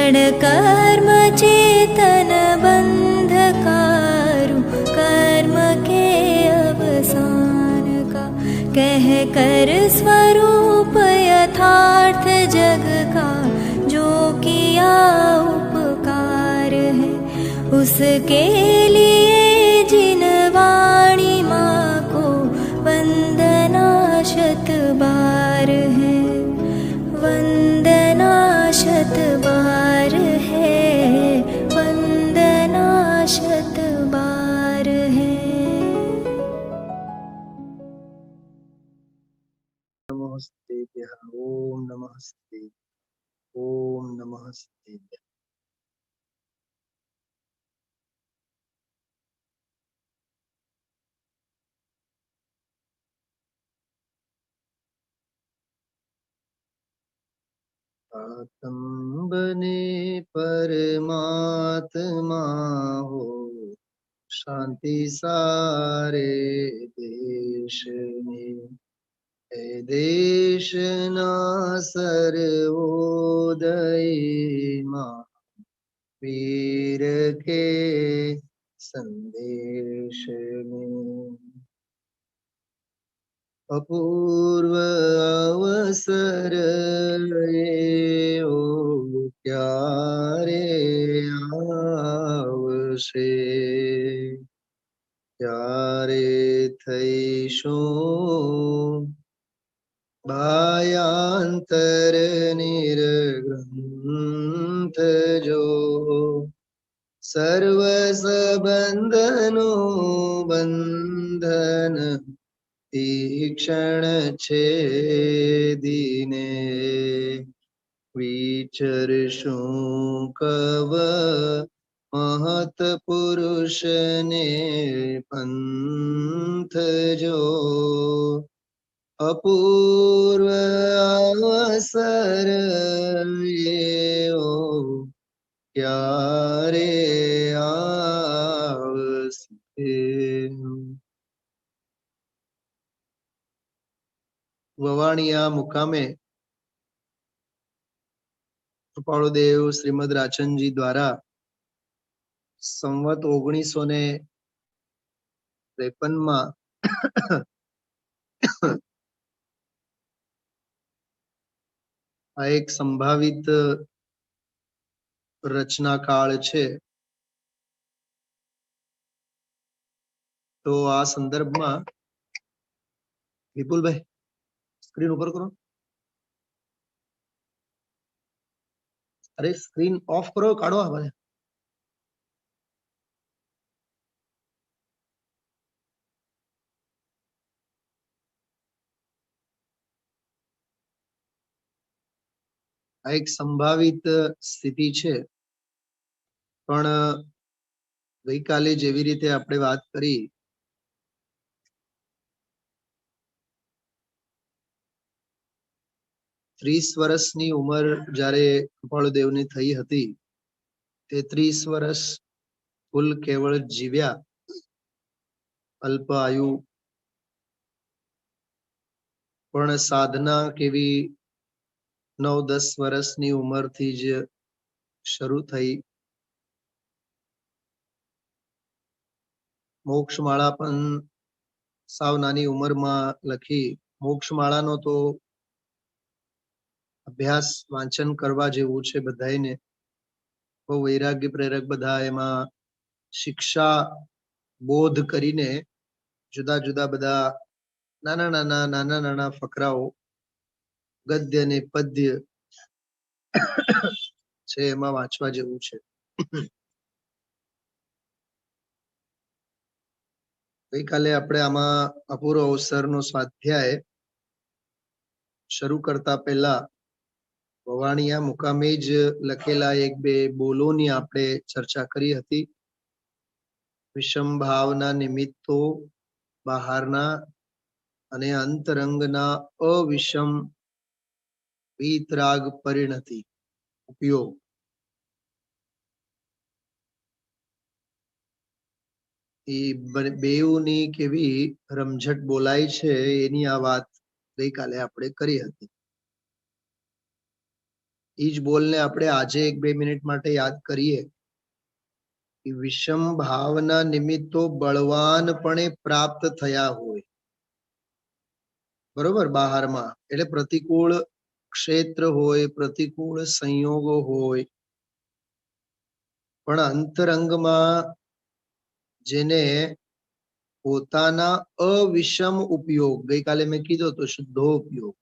क्षण कर्म चेतन बंधकारु कर्म के अवसान का, कह कर स्वरूप यथार्थ जग का जो किया उपकार है, उसके लिए जिन वाणी माँ को वंदना शत बार है, वंदना शत बार है, वंदना शत बार है। नमस्ते ओम नमस्ते ओम नमस्ते। आत्म बने परमात्मा हो, शांति सारे देश में, हे देश ना सर्वोदय माँ वीर के संदेश में। अपूर्व अवसर ये ओ क्यारे आवशे, क्यारे थईशुं भायांतर निर्ग्रंथ जो, सर्व संबंधनो बंधन तीक्षण छेदीने, विचरशुं कव महत पुरुष ने पंथ जो, अपूर्व अवसर ये ओ क्यारे आवसे। વવાણિયા મુકામે કૃપાળુદેવ શ્રીમદ રાચનજી દ્વારા સંવત 1953 આ એક સંભાવિત રચના કાળ છે. તો આ સંદર્ભમાં વિપુલભાઈ સ્ક્રીન ઉપર કરો. અરે સ્ક્રીન ઓફ કરો, કાઢો આ બધા. આ એક સંભાવિત સ્થિતિ છે, પણ ગઈકાલે જેવી રીતે આપણે વાત કરી, 30 વર્ષની ઉંમર જ્યારે કૃપાળુદેવની થઈ હતી, તે 30 વર્ષ કુલ કેવળ જીવ્યા, અલ્પ આયુ, પણ સાધના કેવી 9-10 વર્ષની ઉંમરથી જ શરૂ થઈ. મોક્ષમાળા પણ સાવ નાની ઉંમરમાં લખી. મોક્ષમાળાનો તો અભ્યાસ વાંચન કરવા જેવું છે બધાને. બહુ વૈરાગ્ય પ્રેરક બધા એમાં શિક્ષા બોધ કરીને જુદા જુદા બધા નાના ફકરાઓ, ગદ્ય ને પદ્ય છે, એમાં વાંચવા જેવું છે. ગઈકાલે આપણે આમાં અપૂર્વ અવસરનો સ્વાધ્યાય શરૂ કરતા પહેલા વવાણિયા મુકામે જ લખેલા 1-2 બોલોની આપણે ચર્ચા કરી હતી. વિષમ ભાવના નિમિત્તો બહારના અને અંતરંગના અવિષમ વિતરાગ પરિણતિ ઉપયોગ. એ બેઉની કેવી રમઝટ બોલાય છે એની આ વાત ગઈકાલે આપણે કરી હતી. એ જ બોલને આપણે આજે 1-2 મિનિટ માટે યાદ કરીએ કે વિષમ ભાવના નિમિત્તો બળવાનપણે પ્રાપ્ત થયા હોય, બરોબર, બહારમાં, એટલે પ્રતિકૂળ ક્ષેત્ર હોય, પ્રતિકૂળ સંયોગો હોય, પણ અંતરંગમાં જેને પોતાના અવિષમ ઉપયોગ, ગઈકાલે મેં કીધો તો શુદ્ધો ઉપયોગ,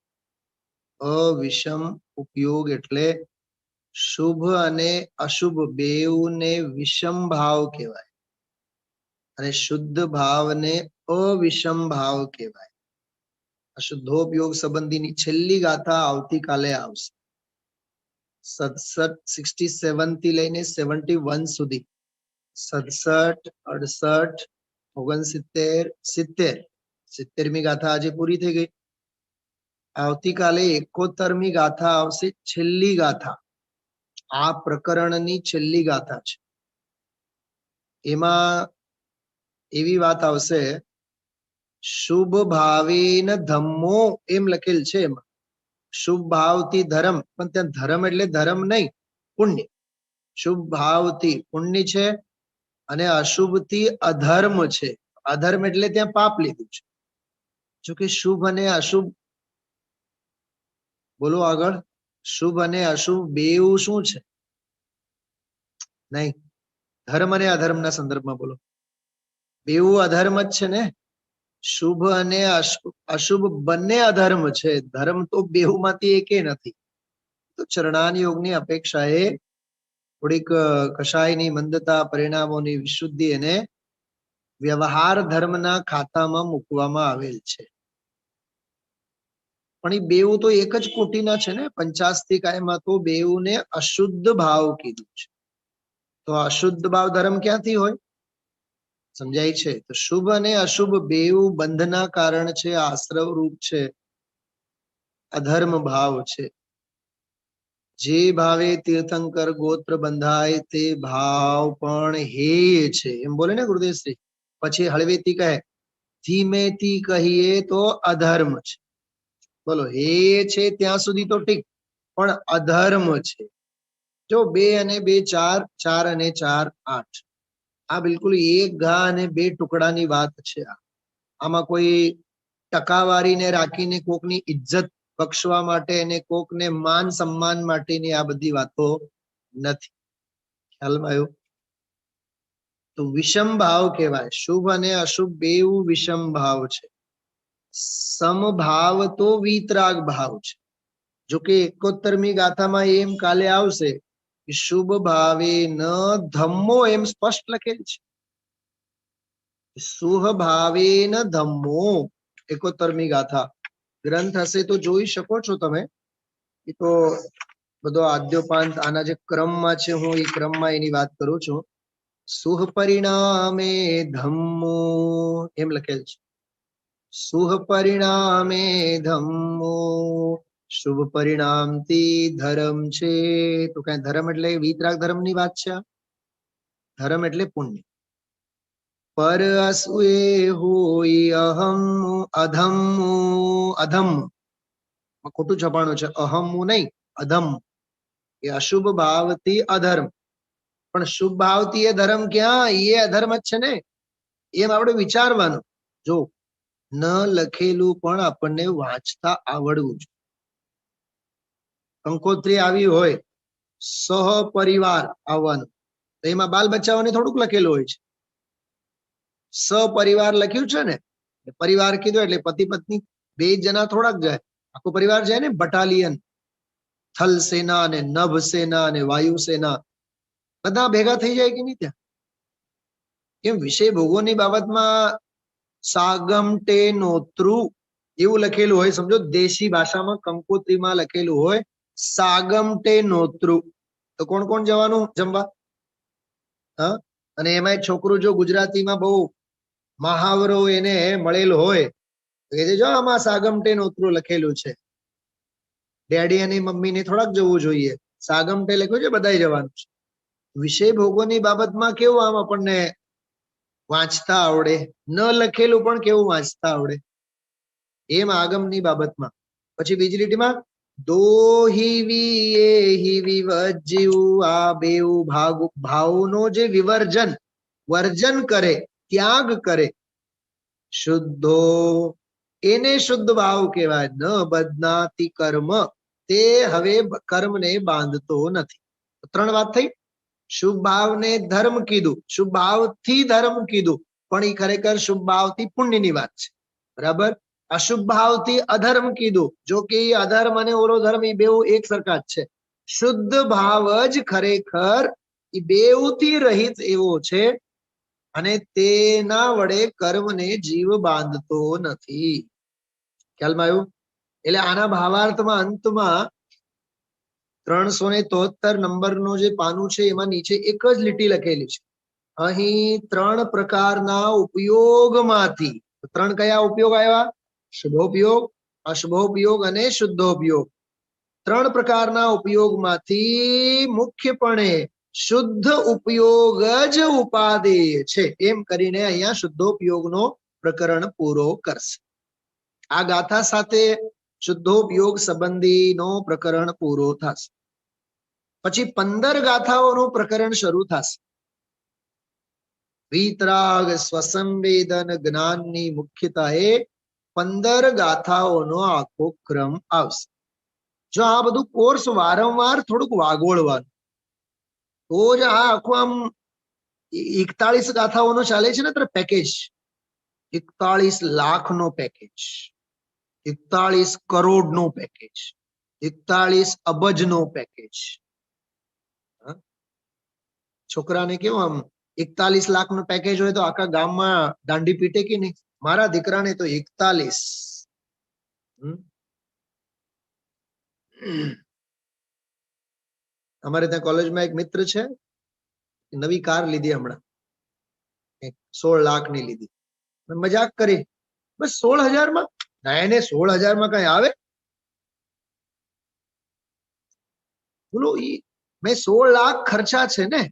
અવિષમ ઉપયોગ એટલે શુભ અને અશુભ બેઉને વિષમ ભાવ કહેવાય અને શુદ્ધ ભાવને અવિષમ ભાવ કહેવાય. આ શુદ્ધોપયોગ સંબંધીની છેલ્લી ગાથા આવતીકાલે આવશે. 67 થી લઈને 71 સુધી, 67, 68, 69, 70, 70મી ગાથા આજે પૂરી થઈ ગઈ. આવતીકાલે 71મી ગાથા આવશે, છેલ્લી ગાથા, આ પ્રકરણની છેલ્લી ગાથા છે. એમાં એવી વાત આવશે, શુભ ભાવેન ધમ્મો એમ લખેલ છે. એમાં શુભ ભાવથી ધર્મ, પણ ત્યાં ધર્મ એટલે ધર્મ નહીં, પુણ્ય. શુભ ભાવથી પુણ્ય છે અને અશુભથી અધર્મ છે. અધર્મ એટલે ત્યાં પાપ લીધું છે. જો કે શુભ અને અશુભ, બોલો આગળ, શુભ અને અશુભ બેઉ શું છે? નહીં, ધર્મ અને અધર્મના સંદર્ભમાં બોલો. બેઉ અધર્મ જ છે ને. શુભ અને અશુભ બંને અધર્મ છે. ધર્મ તો બેઉમાંથી એકે નથી. તો ચરણાન યોગની અપેક્ષાએ થોડીક કશાયની મંદતા, પરિણામોની વિશુદ્ધિ અને વ્યવહાર ધર્મના ખાતામાં મૂકવામાં આવેલ છે. પણ એ બેઉ તો એક જ કોટીના છે ને. પંચાસ્તિકાયમાં તો બેઉને અશુદ્ધ ભાવ કીધું છે. તો અશુદ્ધ ભાવ ધર્મ ક્યાંથી હોય? સમજાય છે? તો શુભ અને અશુભ બેઉ બંધના કારણ છે, આશ્રવ રૂપ છે, અધર્મ ભાવ છે. જે ભાવે તીર્થંકર ગોત્ર બંધાય તે ભાવ પણ હેય છે, એમ બોલે ને ગુરુદેવશ્રી. પછી હળવેથી કહે, ધીમેથી કહીએ તો અધર્મ છે. બોલો, હે છે ત્યાં સુધી તો ઠીક, પણ અધર્મ છે. જો 2 અને 2 4, 4 અને 4 8, આ બિલકુલ એક ઘા અને 2 ટુકડાની વાત છે. આમાં કોઈ ટકાવારીને રાખીને કોકની ઇજ્જત બક્ષવા માટે અને કોકને માન સન્માન માટેની આ બધી વાતો નથી. ખ્યાલમાં આવ્યું? તો વિષમ ભાવ કહેવાય. શુભ અને અશુભ બેઉ વિષમ ભાવ છે. સમભાવ તો વીતરાગ ભાવ છે. જો કે 71મી ગાથામાં એમ કાલે આવશે કે શુભ ભાવે ન ધમ્મો, એમ સ્પષ્ટ લખેલ છે. શુભ ભાવે ન ધમ્મો, 71મી ગાથા ગ્રંથ હશે તો જોઈ શકો છો તમે. એ તો બધો આદ્યોપાંત આના જે ક્રમમાં છે, હું એ ક્રમમાં એની વાત કરું છું. સુહ પરિણામે ધમ્મો એમ લખેલ છે. સુહ પરિણામે ધમ્મો, શુભ પરિણામથી ધર્મ છે. તો કઈ ધર્મ એટલે વીતરાગ ધર્મની વાત છે. ધર્મ એટલે પુણ્ય. પર અસુએ હોય અહમ અધમ, અધમ ખોટું છપાણું છે, અહમ નહીં, અધમ. એ અશુભ ભાવથી અધર્મ, પણ શુભ ભાવથી એ ધર્મ ક્યાં? એ અધર્મ જ છે ને. એમ આપણે વિચારવાનું. જો ન લખેલું પણ આપણને વાંચતા આવડવું જોઈએ. કંકોત્રી આવી હોય, સહપરિવાર આવવાનું, તો એમાં બાલ બચ્ચાઓને થોડુંક લખેલું હોય છે. સપરિવાર લખ્યું છે ને, પરિવાર કીધું એટલે પતિ પત્ની 2 જણા થોડાક જાય, આખો પરિવાર જાય ને. બટાલિયન, થલ સેના અને નભ સેના અને વાયુ સેના બધા ભેગા થઈ જાય કે નહીં ત્યાં? કેમ? વિષય ભોગોની બાબતમાં સાગમટે નોતૃ એવું લખેલું હોય. સમજો, દેશી ભાષામાં કંકોત્રીમાં લખેલું હોય સાગમટે નોતૃ, તો કોણ કોણ જવાનું જમવા? હા, અને એમાં છોકરું જો ગુજરાતીમાં બહુ મહાવરો એને મળેલો હોય તો કે જો આમાં સાગમટે નોતૃ લખેલું છે. ડેડી અને મમ્મીને થોડાક જવું જોઈએ. સાગમટે લખ્યું છે, બધાય જવાનું છે. વિષય ભોગોની બાબતમાં કેવું આમ આપણને વાંચતા આવડે, ન લખેલું પણ કેવું વાંચતા આવડે, એમ આગમની બાબતમાં. પછી બીજી લીટીમાં દો હિવી એ હિવી વજ્યું, આ બેઉ ભાવનો જે વિવર્જન વર્જન કરે, ત્યાગ કરે, શુદ્ધો એને શુદ્ધ ભાવ કહેવાય. ન બદનાતિ કર્મ, તે હવે કર્મને બાંધતો નથી. ત્રણ વાત થઈ. શુભ ભાવને ધર્મ કીધું, શુભ ભાવથી ધર્મ કીધું, પણ એ ખરેખર શુભ ભાવથી પુણ્યની વાત છે. બરાબર. અશુભ ભાવથી અધર્મ કીધું, જો કે અધર્મ અને ઓલો ધર્મ એ બેઉ એક સરખા જ છે. શુદ્ધ ભાવ જ ખરેખર એ બેઉથી રહિત એવો છે અને તેના વડે કર્મને જીવ બાંધતો નથી. ખ્યાલમાં આવ્યું? એટલે આના ભાવાર્થમાં અંતમાં 373 નંબરનો જે પાનું છે એમાં નીચે એક જ લીટી લખેલી છે. અહીં ત્રણ પ્રકારના ઉપયોગમાંથી, ત્રણ કયા ઉપયોગ આવ્યા? શુભોપયોગ, અશુભોપયોગ અને શુદ્ધોપયોગ. ત્રણ પ્રકારના ઉપયોગમાંથી મુખ્યપણે શુદ્ધ ઉપયોગ જ ઉપાદેય છે, એમ કરીને અહીંયા શુદ્ધોપયોગનો પ્રકરણ પૂરો કરશે. આ ગાથા સાથે શુદ્ધોપયોગ સંબંધીનો પ્રકરણ પૂરો થશે. પછી 15 ગાથાઓનું પ્રકરણ શરૂ થશે. વિતરાગ સ્વસંવેદન જ્ઞાનની મુખ્યતાએ 15 ગાથાઓનો આખો ક્રમ આવશે. જો આ બધું કોર્સ વારંવાર થોડુંક વાગોળવાનું, તો જ આ આખું આમ 41 ગાથાઓનો ચાલે છે ને પેકેજ, 41 લાખનો પેકેજ, 41 કરોડનો પેકેજ, 41 અબજનો પેકેજ. છોકરાને કેવું આમ 41 લાખનો પેકેજ હોય તો આખા ગામમાં દાંડી પીટે કે નહીં? મારા દીકરાને તો 41. અમારે ત્યાં કોલેજમાં એક મિત્ર છે, નવી કાર લીધી હમણાં, 16 લાખની લીધી. મજાક કરી, બસ 16,000 ના, એને 16,000 કઈ આવે? બોલો, મેં 16 લાખ ખર્ચા છે ને.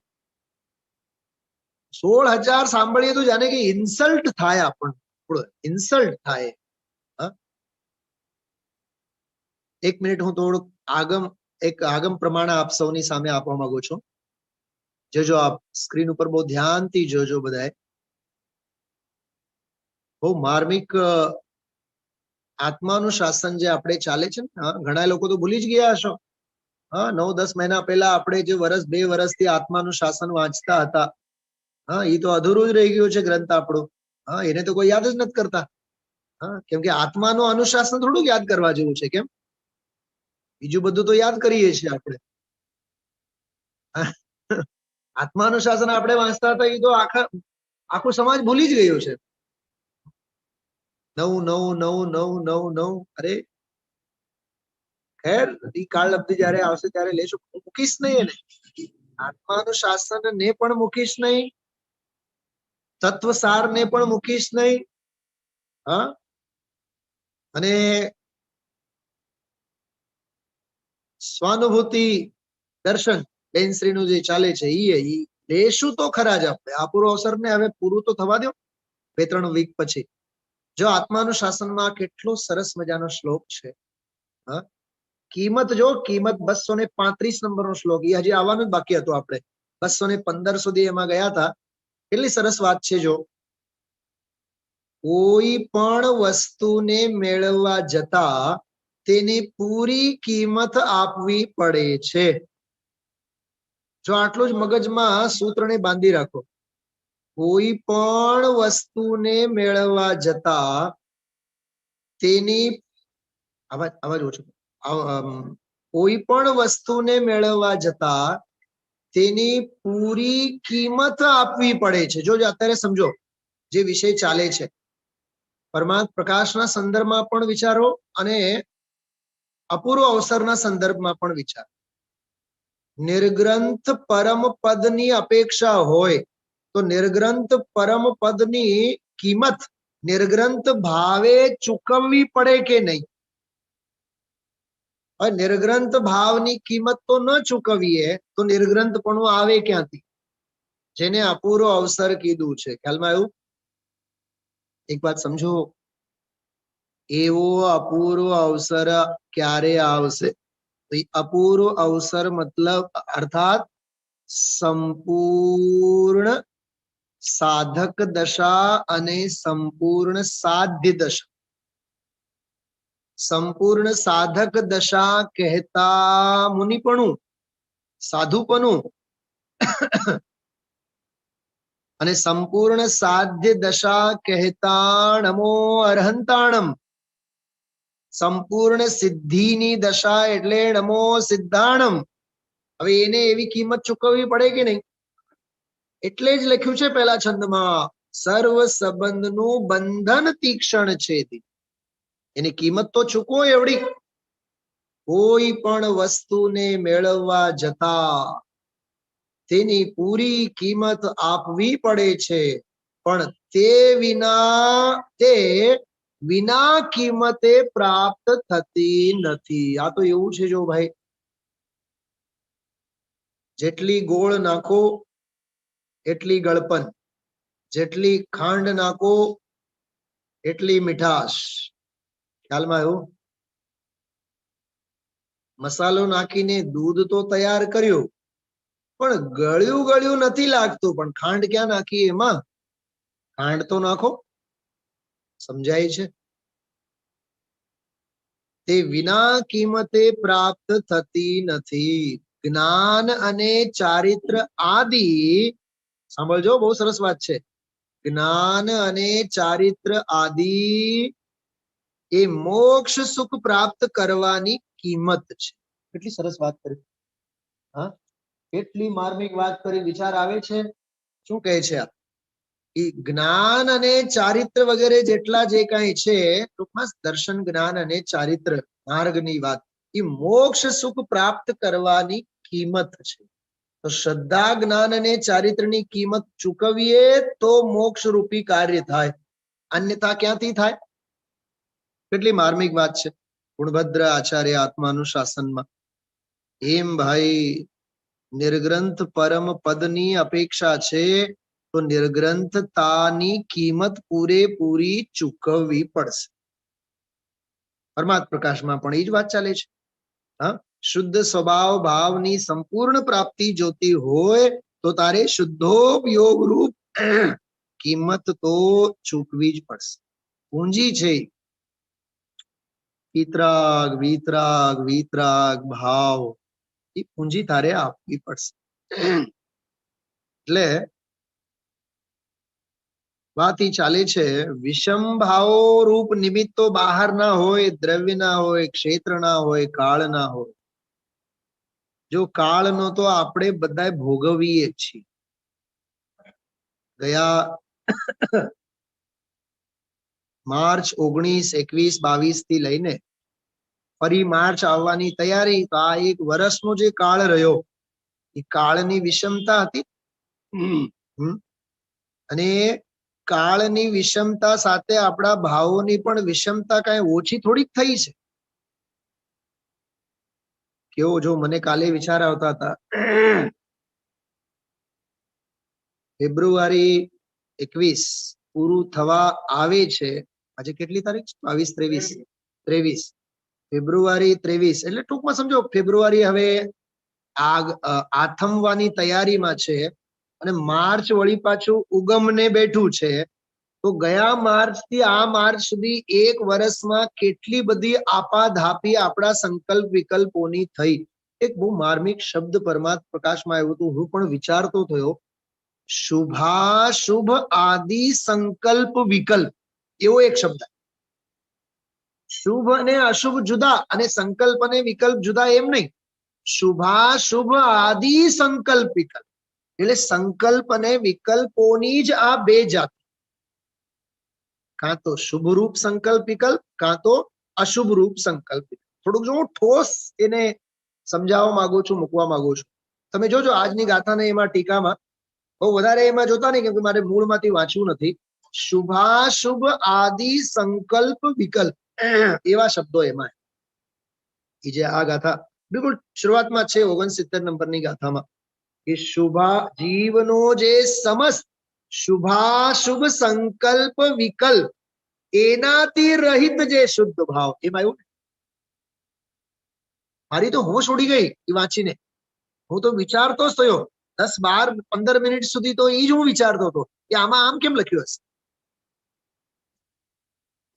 16,000 સાંભળીએ તો જાણે કે ઇન્સલ્ટ થાય, આપણને ઇન્સલ્ટ થાય. એક મિનિટ, હું થોડુંક આગમ પ્રમાણે આપ સૌની સામે આપવા માંગુ છું. જોજો, આપ સ્ક્રીન ઉપર બહુ ધ્યાનથી જોજો. બધાએ બહુ માર્મિક આત્માનું શાસન જે આપણે ચાલે છે ને, ઘણા લોકો તો ભૂલી જ ગયા હશો. 9-10 મહિના પહેલા આપણે જે 2 વર્ષથી આત્માનું શાસન વાંચતા હતા, એ તો અધૂરું જ રહી ગયું છે ગ્રંથ આપણો. એને તો કોઈ યાદ જ નથી કરતા. કેમ કે આત્માનું અનુશાસન થોડુંક યાદ કરવા જેવું છે. કેમ? બીજું બધું તો યાદ કરીએ છીએ આપણે. આત્માનું શાસન આપણે વાંચતા હતા, એ તો આખો સમાજ ભૂલી જ ગયો છે. 9. અરે ખેર, એ કાળ અવધિ જયારે આવશે ત્યારે લેશું. મૂકીશ નહીં એને. આત્માનું શાસન ને પણ મૂકીશ નહીં, તત્વસાર ને પણ મૂકીશ નહીં. અને સ્વાનુભૂતિ દર્શન બેનશ્રીનું જે ચાલે છે એ લેશું તો ખરા જ આપણે. આ પૂરો અવસર ને હવે પૂરું તો થવા દો 2-3 વીક પછી. જો આત્માનું શાસનમાં કેટલો સરસ મજાનો શ્લોક છે. કિંમત જો, કિંમત 235 નંબરનો શ્લોક, એ હજી આવવાનું જ બાકી હતું. આપણે 215 સુધી એમાં ગયા હતા. કેટલી સરસ વાત છે. જો કોઈ પણ વસ્તુને મેળવવા જતા તેની પૂરી કિંમત આપવી પડે છે. જો આટલું જ મગજમાં સૂત્રને બાંધી રાખો. કોઈ પણ વસ્તુને મેળવવા જતા તેની અવાજ ઓછો. કોઈ પણ વસ્તુને મેળવવા જતા તેની પૂરી કિંમત આપવી પડે છે. જો અત્યારે સમજો જે વિષય ચાલે છે, પરમાત્મા પ્રકાશના સંદર્ભમાં પણ વિચારો અને અપૂર્વ અવસરના સંદર્ભમાં પણ વિચારો. નિર્ગ્રંથ પરમ પદની અપેક્ષા હોય તો નિર્ગ્રંથ પરમ પદની કિંમત નિર્ગ્રંથ ભાવે ચૂકવવી પડે કે નહીં? નિર્ગ્રંથ ભાવની કિંમત તો ન ચૂકવીએ તો નિર્ગ્રંથ પણ આવે ક્યાંથી? જેને અપૂર્વ અવસર કીધું છે. ખ્યાલમાં આવ્યું? એક વાત સમજો, એવો અપૂર્વ અવસર ક્યારે આવશે? તો અપૂર્વ અવસર મતલબ અર્થાત સંપૂર્ણ સાધક દશા અને સંપૂર્ણ સાધ્ય દશા. સંપૂર્ણ સાધક દશા કહેતા મુનિપણું, સાધુપણું, અને સંપૂર્ણ સાધ્ય દશા કહેતા નમો અરહંતાણમ. સંપૂર્ણ સિદ્ધિની દશા એટલે નમો સિદ્ધાણમ. હવે એને એવી કિંમત ચૂકવવી પડે કે નહીં? એટલે જ લખ્યું છે પહેલા છંદમાં, સર્વ સંબંધનું બંધન તીક્ષણ છે. એની કિંમત તો ચૂકવો એવડી. કોઈ પણ વસ્તુને મેળવવા જતા તેની પૂરી કિંમત આપવી પડે છે, પણ તે વિના કિંમતે પ્રાપ્ત થતી નથી. આ તો એવું છે જો ભાઈ, જેટલી ગોળ નાખો એટલી ગળપન, જેટલી ખાંડ નાખો એટલી મીઠાશ. ખ્યાલમાં આવ્યું? મસાલો નાખીને દૂધ તો તૈયાર કર્યું, પણ ગળ્યું ગળ્યું નથી લાગતું. પણ ખાંડ ક્યાં નાખી? એમાં ખાંડ તો નાખો. સમજાય છે? તે વિના કિંમતે પ્રાપ્ત થતી નથી. જ્ઞાન અને ચારિત્ર આદિ, સાંભળજો, બહુ સરસ વાત છે. જ્ઞાન અને ચારિત્ર આદિ એ મોક્ષ સુખ પ્રાપ્ત કરવાની કિંમત છે. કેટલી સરસ વાત કરી. હા, કેટલી માર્મિક વાત કરી. વિચાર આવે છે? શું કહે છે આ? એ જ્ઞાન અને ચારિત્ર વગેરે જેટલા જે કઈ છે, ટૂંકમાં દર્શન, જ્ઞાન અને ચારિત્ર માર્ગની વાત, એ મોક્ષ સુખ પ્રાપ્ત કરવાની કિંમત છે. તો શ્રદ્ધા, જ્ઞાન અને ચારિત્રની કિંમત ચૂકવીએ તો મોક્ષ રૂપી કાર્ય થાય, અન્યથા ક્યાંથી થાય? કેટલી માર્મિક વાત છે. ગુણભદ્ર આચાર્ય આત્માનુશાસનમાં એમ ભાઈ, નિર્ગ્રંથ પરમ પદની અપેક્ષા છે તો નિર્ગ્રંથતાની કિંમત પૂરેપૂરી ચૂકવવી પડશે. પરમાત્મ પ્રકાશમાં પણ એ જ વાત ચાલે છે. હા, શુદ્ધ સ્વભાવ ભાવની સંપૂર્ણ પ્રાપ્તિ જોતી હોય તો તારે શુદ્ધોપયોગ રૂપ કિંમત તો ચૂકવી જ પડશે. પૂંજી છે વિતરાગ વિતરાગ વિતરાગ ભાવ, એ પૂંજી તારે આપવી પડશે. એટલે વાત ઈ ચાલે છે, વિષમ ભાવો રૂપ નિમિત્તો બહાર ના હોય, દ્રવ્ય ના હોય, ક્ષેત્ર ના હોય, કાળ ના હોય. જો કાળનો તો આપણે બધા ભોગવીએ છીએ. ગયા માર્ચ 19, 21, 22 થી લઈને ફરી માર્ચ આવવાની તૈયારી, તો આ એક વર્ષનો જે કાળ રહ્યો, એ કાળની વિષમતા હતી. અને કાળની વિષમતા સાથે આપણા ભાવોની પણ વિષમતા કઈ ઓછી થોડીક થઈ છે. કેવો, જો મને કાલે વિચાર આવતા હતા, ફેબ્રુઆરી 21 પૂરું થવા આવે છે. આજે કેટલી તારીખ? 22, 23. ફેબ્રુઆરી 23 એટલે ટૂંકમાં સમજો ફેબ્રુઆરી હવે આથમવાની તૈયારીમાં છે, અને માર્ચ વળી પાછું ઉગમને બેઠું છે. તો ગયા માર્ચ થી આ માર્ચ સુધી એક વર્ષમાં કેટલી બધી આપાધાપી આપણા સંકલ્પ વિકલ્પોની થઈ. એક બહુ માર્મિક શબ્દ પરમાત્મ પ્રકાશમાં આવ્યું હતું, હું પણ વિચારતો થયો. શુભાશુભ આદિ સંકલ્પ વિકલ્પ, એવો એક શબ્દ. શુભ અને અશુભ જુદા, અને સંકલ્પ અને વિકલ્પ જુદા, એમ નહીં. શુભાશુભ આદિ સંકલ્પ વિકલ્પ, એટલે સંકલ્પ અને વિકલ્પોની જ આ બે જાત. કાં તો શુભ રૂપ સંકલ્પ વિકલ્પ, કાં તો અશુભ રૂપ સંકલ્પ વિકલ્પ. થોડુંક જો હું ઠોસ એને સમજાવવા માંગુ છું, મૂકવા માંગુ છું. તમે જોજો આજની ગાથાને એમાં ટીકામાં બહુ વધારે એમાં જોતા નહીં, કેમ કે મારે મૂળમાંથી વાંચવું નથી. શુભાશુભ આદિ સંકલ્પ વિકલ્પ, એવા શબ્દો એમાં. એ જે આ ગાથા બિલકુલ શરૂઆતમાં છે 69 નંબરની ગાથામાં, કે શુભા જીવનો જે સમસ્ત શુભાશુભ સંકલ્પ વિકલ્પ એનાથી રહિત જે શુદ્ધ ભાવ, એમાં આવ્યું. મારી તો હોશ ઉડી ગઈ એ વાંચીને. હું તો વિચારતો જ થયો 10, 12, 15 મિનિટ સુધી તો એ જ હું વિચારતો હતો કે આમાં આમ કેમ લખ્યું હશે.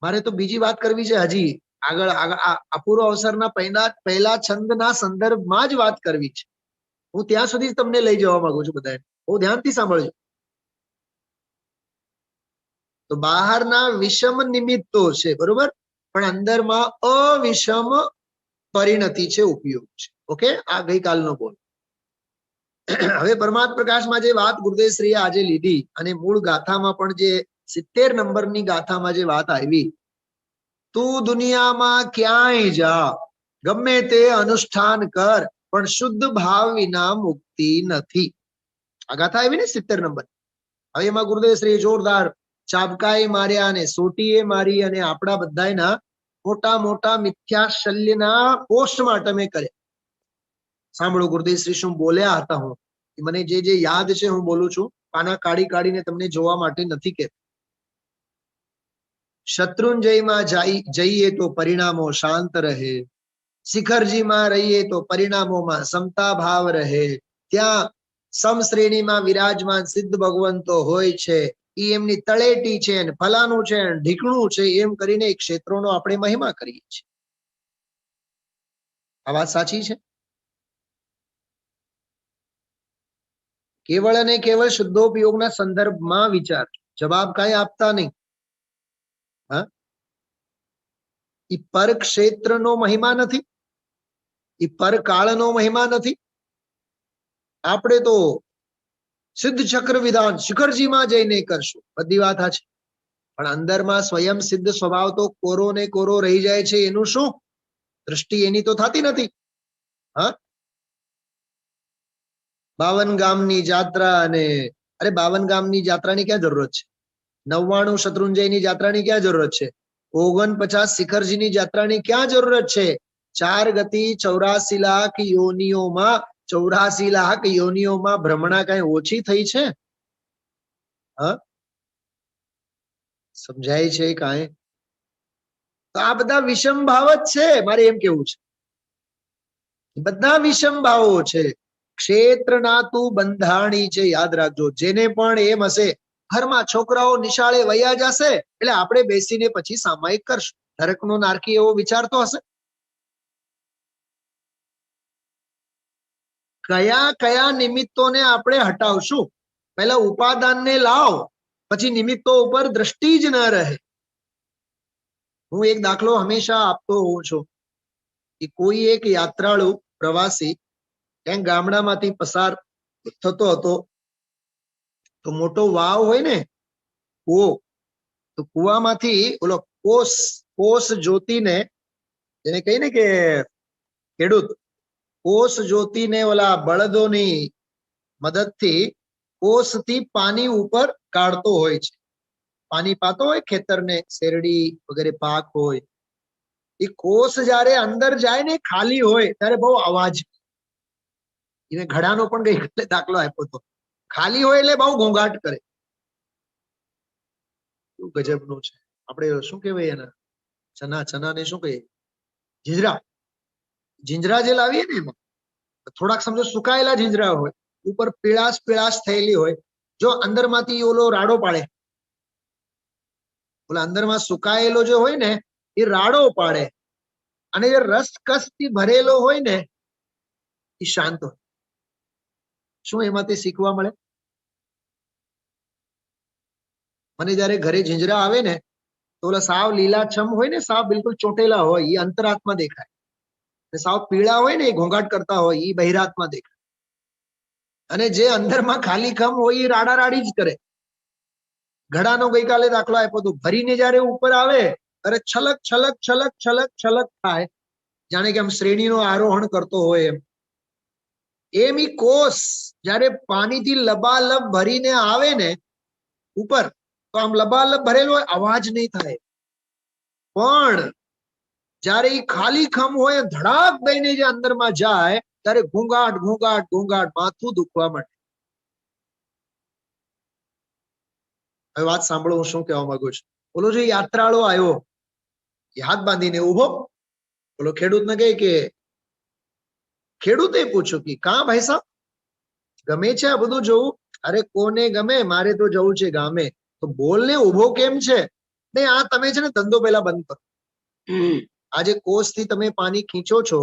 મારે તો બીજી વાત કરવી છે, હજી આગળ અપૂર્વ અવસરના પહેલા છંદના સંદર્ભમાં જ વાત કરવી છે. હું ત્યાં સુધી તમને લઈ જવા માંગુ છું. બધાને બહુ ધ્યાનથી સાંભળજો. તો બહારના વિષમ નિમિત્તો છે, બરોબર, પણ અંદરમાં અવિષમ પરિણતિ છે, ઉપયોગ છે. ઓકે, આ ગઈકાલનો બોલ. હવે પરમાત્મ પ્રકાશમાં જે વાત ગુરુદેવશ્રીએ આજે લીધી અને મૂળ ગાથામાં પણ જે 70 નંબરની ગાથામાં જે વાત આવી, તું દુનિયામાં ક્યાંય જા, ગમે તે અનુષ્ઠાન કર, પણ શુદ્ધ ભાવ વિના મુક્તિ નથી. આ ગાથા આવી ને 70 નંબર. હવે એમાં ગુરુદેવશ્રીએ જોરદાર ચાબકાએ માર્યા અને સોટીએ મારી અને આપણા બધાના મોટા મોટા મિથ્યાશલ્યના પોસ્ટમોર્ટમે કર્યા. સાંભળો ગુરુદેવશ્રી શું બોલ્યા હતા. હું મને જે યાદ છે હું બોલું છું. પાના કાઢી કાઢીને તમને જોવા માટે નથી કહેતો. શત્રુંજયમાં જઈએ તો પરિણામો શાંત રહે, શિખરજીમાં રહીએ તો પરિણામોમાં સમતા ભાવ રહે, ત્યાં સમશ્રેણીમાં વિરાજમાન સિદ્ધ ભગવંતો હોય છે, એ એમની તળેટી છે, ફલાનું છે, ઢીકણું છે, એમ કરીને એક ક્ષેત્રોનો આપણે મહિમા કરીએ છીએ. આ વાત સાચી છે? કેવળ અને કેવળ શુદ્ધોપયોગના સંદર્ભમાં વિચાર, જવાબ કાંઈ આપતા નહીં. હા, એ પર ક્ષેત્રનો મહિમા નથી, એ પર કાળનો મહિમા નથી. આપણે તો સિદ્ધ ચક્ર વિધાન શિખરજીમાં જઈને કરશું. બધી વાત આ છે, પણ અંદરમાં સ્વયં સિદ્ધ સ્વભાવ તો કોરો ને કોરો રહી જાય છે. એનું શું? દ્રષ્ટિ એની તો થતી નથી. હા, 52 ગામની જાત્રા અને અરે 52 ગામની જાત્રાની ક્યાં જરૂરત છે? 99 શત્રુંજયની જાત્રાની ક્યાં જરૂરત છે? 49 શિખરજીની જાત્રાની ક્યાં જરૂરત છે? 4 ગતિ 84 લાખ યોનિઓમાં 84 લાખ યોનિઓમાં ભ્રમણા કઈ ઓછી થઈ છે? હા, સમજાય છે કાંઈ? તો આ બધા વિષમ ભાવ જ છે. મારે એમ કેવું છે, બધા વિષમ ભાવો છે. ક્ષેત્રના તું બંધાણી છે, યાદ રાખજો. જેને પણ એમ હશે ઘરમાં છોકરાઓ નિશાળે વયા જશે એટલે આપણે બેસીને પછી સામાયિક કરશું. નરકનો નારકી એવો વિચારતો હશે? કયા કયા નિમિત્તોને આપણે હટાવશું? પહેલા ઉપાદાનને લાવ, પછી નિમિત્તો ઉપર દ્રષ્ટિ જ ન રહે. હું એક દાખલો હંમેશા આપતો હોઉં છું કે કોઈ એક યાત્રાળુ પ્રવાસી ક્યાંક ગામડામાંથી પસાર થતો હતો, તો મોટો વાવ હોય ને, કૂવો, તો કૂવામાંથી ઓલો કોસ જોતીને, જેને કહીએ ને કે ખેડૂત કોસ જોતીને ઓલા બળદોની મદદથી કોસથી પાણી ઉપર કાઢતો હોય છે. પાણી પાતો હોય ખેતરને, શેરડી વગેરે પાક હોય, એ કોસ જયારે અંદર જાય ને ખાલી હોય ત્યારે બહુ અવાજ. એને ઘડાનો પણ ગઈકાલે દાખલો આપ્યો હતો. ખાલી હોય એટલે બહુ ઘોંઘાટ કરે. શું ગજબનું છે. આપણે શું કહેવાય એના ચનાને શું કહીએ? જીંજરા જે લાવીએ ને એમાં થોડાક સમજો સુકાયેલા જીંજરા હોય, ઉપર પીળાશ થયેલી હોય. જો અંદરમાંથી ઓલો રાડો પાડે, ઓલા અંદરમાં સુકાયેલો જે હોય ને એ રાડો પાડે, અને જે રસકસથી ભરેલો હોય ને એ શાંત હોય. શું એમાંથી શીખવા મળે? મને જયારે ઘરે જીંજરા આવે ને તો ઓલા સાવ લીલાછમ હોય ને, સાવ બિલકુલ ચોટેલા હોય, એ અંતરાત્મા દેખાય. સાવ પીળા હોય ને એ ઘોંઘાટ કરતા હોય, એ બહિરાત્મા દેખાય. અને જે અંદરમાં ખાલી ખમ હોય એ રાડારાડી જ કરે. ઘડાનો ગઈકાલે દાખલો આપ્યો હતો. ભરીને જયારે ઉપર આવે ત્યારે છલક છલક છલક છલક છલક થાય, જાણે કે આમ શ્રેણીનો આરોહણ કરતો હોય એમ. એમ ઈ કોષ જયારે પાણીથી લબાલબ ભરીને આવે ને ઉપર, તો આમ લબાલબ ભરેલો હોય, અવાજ નહીં થાય. પણ જયારે ઈ ખાલી ખમ હોય, ધડાક દઈને જે અંદરમાં જાય ત્યારે ઘોંઘાટ ઘોંઘાટ ઘોંઘાટ, માથું દુખવા માંડે. હવે વાત સાંભળો, હું શું કહેવા માંગુ છું. ઓલો જે યાત્રાળુ આવ્યો, હાથ બાંધીને ઉભો, ઓલો ખેડૂતને કહે કે ખેડૂતે પૂછ્યું કે કા ભાઈ સાહેબ ગમે છે આ બધું જોવું? અરે કોને ગમે, મારે તો જવું છે ગામે. તો બોલ ને, ઉભો કેમ છે? નહીં, આ તમે છે ને ધંધો પેલા બંધ કરો. આ જે કોસથી તમે પાણી ખીંચો છો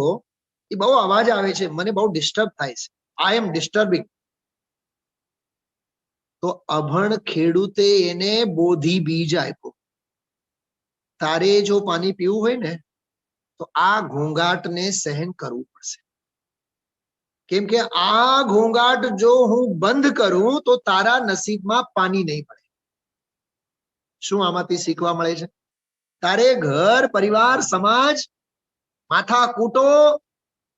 એ બહુ અવાજ આવે છે, મને બહુ ડિસ્ટર્બ થાય છે. આઈ એમ ડિસ્ટર્બિંગ. તો અભણ ખેડૂતે એને બોધી બીજ આપ્યો. તારે જો પાણી પીવું હોય ને તો આ ઘોંઘાટને સહન કરવું પડશે. કેમ કે આ ઘોંઘાટ જો હું બંધ કરું તો તારા નસીબમાં પાણી નહીં પડે. શું આમાંથી શીખવા મળે છે? તારે ઘર, પરિવાર, સમાજ, માથા કૂટો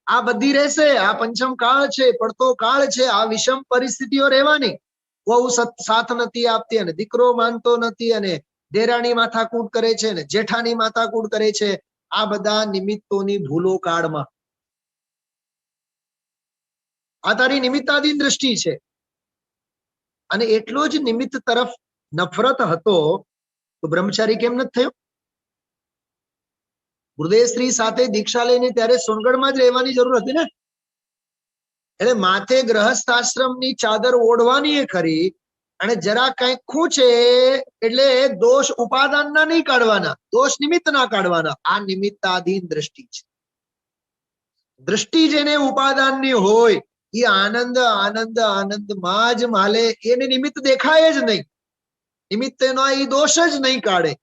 આ બધી રહેશે. આ પંચમ કાળ છે, પડતો કાળ છે. આ વિષમ પરિસ્થિતિઓ રહેવાની. વહુ સાથ નથી આપતી અને દીકરો માનતો નથી અને દેરાણી માથાકૂટ કરે છે અને જેઠાની માથાકૂટ કરે છે. આ બધા નિમિત્તોની ભૂલો કાળમાં. આ તારી નિમિત્તાધીન દ્રષ્ટિ છે. અને એટલો જ નિમિત્ત તરફ નફરત હતો તો બ્રહ્મચારી કેમ નથી થયો? ગુરુદેવ શ્રી સાથે દીક્ષા લઈને ત્યારે સોનગઢમાં જ રહેવાની જરૂર હતી ને. એટલે માથે ગ્રહસ્થ આશ્રમની ચાદર ઓઢવાની એ ખરી, અને જરા કઈ ખૂંચે એટલે દોષ ઉપાદાનના નહીં કાઢવાના, દોષ નિમિત્તના કાઢવાના. આ નિમિત્તાધીન દ્રષ્ટિ છે. દ્રષ્ટિ જેને ઉપાદાનની હોય એ આનંદ આનંદ આનંદમાં જ માલે. એને નિમિત્ત દેખાય જ નહીં, નિમિત્તનો એ દોષ જ નહીં કાઢે.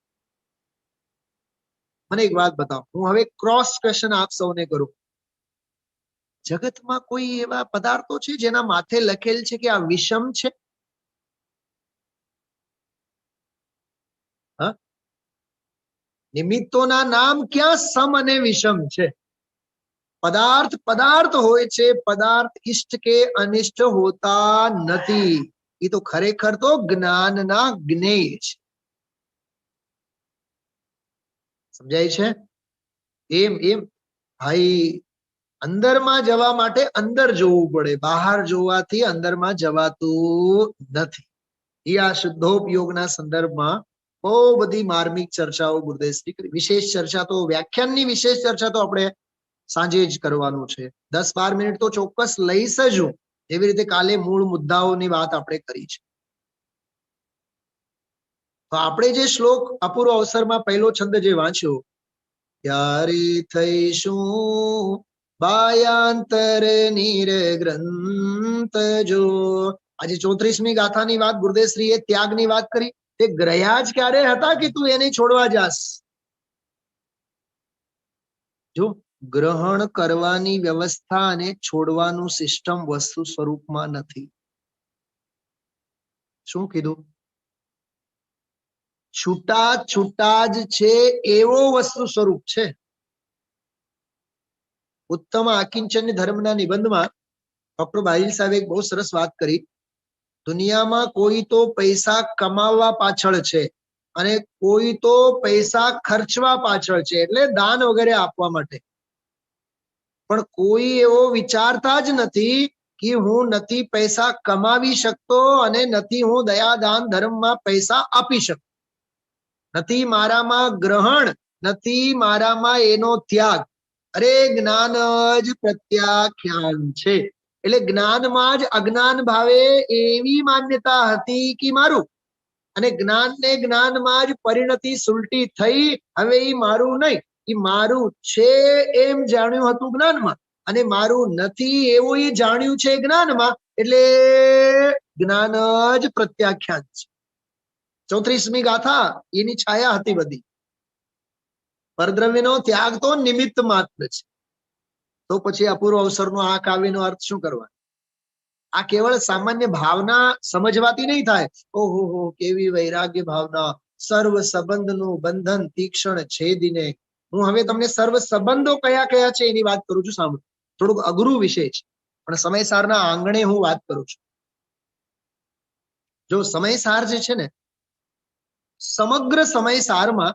મને એક વાત બતાવો, હું હવે ક્રોસ ક્વેશ્ચન આપ સૌને કરું. જગતમાં કોઈ એવા પદાર્થો છે જેના માથે લખેલ છે કે આ વિષમ છે? નિમિત્તોના નામ ક્યાં સમ અને વિષમ છે? પદાર્થ પદાર્થ હોય છે, પદાર્થ ઇષ્ટ કે અનિષ્ટ હોતા નથી. એ તો ખરેખર તો જ્ઞાનના જ્ઞેય છે. સમજાય છે? એમ એમ ભાઈ, અંદરમાં જવા માટે અંદર જોવું પડે, બહાર જોવાથી અંદરમાં જવાતું નથી. એ આ શુદ્ધોપયોગના સંદર્ભમાં બહુ બધી માર્મિક ચર્ચાઓ ગુરુદેવશ્રી કરી. વિશેષ ચર્ચા તો, વ્યાખ્યાનની વિશેષ ચર્ચા તો આપણે સાંજે જ કરવાનું છે. 10-12 મિનિટ તો ચોક્કસ લઈશ જ હું. એવી રીતે કાલે મૂળ મુદ્દાઓની વાત આપણે કરી છે. તો આપણે જે શ્લોક અપૂર્વ અવસરમાં પહેલો છંદ જે વાંચ્યો, ત્યારે થઈશું બાયાંતર નિરગ્રંથ જો. આજે 34મી ગાથાની વાત ગુરુદેવશ્રીએ ત્યાગની વાત કરી. તે ગ્રહ્યા જ ક્યારે હતા કે તું એને છોડવા જાસ? જો ગ્રહણ કરવાની વ્યવસ્થા અને છોડવાનું સિસ્ટમ વસ્તુ સ્વરૂપમાં નથી. શું કીધું? છૂટા છૂટા જ છે એવો વસ્તુ સ્વરૂપ છે. ઉત્તમ આકિંચન ધર્મના નિબંધમાં ડોક્ટર બાહિલ સાહેબે બહુ સરસ વાત કરી. દુનિયામાં કોઈ તો પૈસા કમાવવા પાછળ છે અને કોઈ તો પૈસા ખર્ચવા પાછળ છે, એટલે દાન વગેરે આપવા માટે. પણ કોઈ એવો વિચારતા જ નથી કે હું નથી પૈસા કમાવી શકતો અને નથી હું દયાદાન ધર્મમાં પૈસા આપી શકતો. નથી મારામાં ગ્રહણ, નથી મારામાં એનો ત્યાગ. અરે જ્ઞાન જ પ્રત્યાખ્યાન છે. એટલે જ્ઞાનમાં જ અજ્ઞાન ભાવે એવી માન્યતા હતી કે મારું, અને જ્ઞાનને જ્ઞાનમાં જ પરિણતિ સુલટી થઈ. હવે એ મારું નહીં, એ મારું છે એમ જાણ્યું હતું જ્ઞાનમાં, અને મારું નથી એવું એ જાણ્યું છે જ્ઞાનમાં. એટલે જ્ઞાન જ પ્રત્યાખ્યાન છે. 34મી ગાથા એની છાયા હતી બધી. પરદ્રવ્યનો ત્યાગ તો નિમિત્ત માત્ર છે. તો પછી અપૂર્વ અવસરનો આ કાવ્યનો અર્થ શું કરવાનો? આ કેવળ સામાન્ય ભાવના સમજવાથી નહીં થાય. ઓહો હો, કેવી વૈરાગ્ય ભાવના! સર્વ સંબંધનું બંધન તીક્ષ્ણ છેદીને. હું હવે તમને સર્વ સંબંધો કયા કયા છે એની વાત કરું છું. સાંભળો, થોડુંક અઘરું વિષય છે, પણ સમયસારના આંગણે હું વાત કરું છું. જો સમયસાર જે છે ને, સમગ્ર સમયસારમાં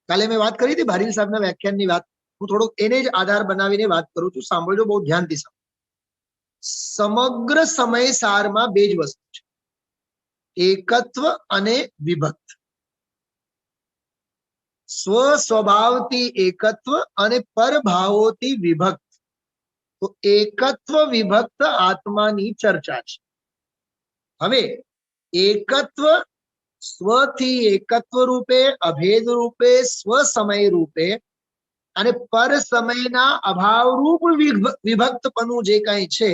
કાલે મેં વાત કરી હતી બારીલ સાહેબના વ્યાખ્યાનની વાત. હું થોડુંક એને જ આધાર બનાવીને વાત કરું છું. સાંભળજો, બહુ ધ્યાનથી સાંભળો. સમગ્ર સમયસારમાં બે જ વસ્તુ છે, એકત્વ અને વિભક્ત. સ્વ સ્વભાવથી એકત્વ અને પરભાવોથી વિભક્ત. તો એકત્વ વિભક્ત આત્માની ચર્ચા છે. હવે એકત્વ સ્વથી એકત્વ રૂપે, અભેદ રૂપે, સ્વ સમય રૂપે અને પર સમયના અભાવરૂપ વિભક્તપણું જે કઈ છે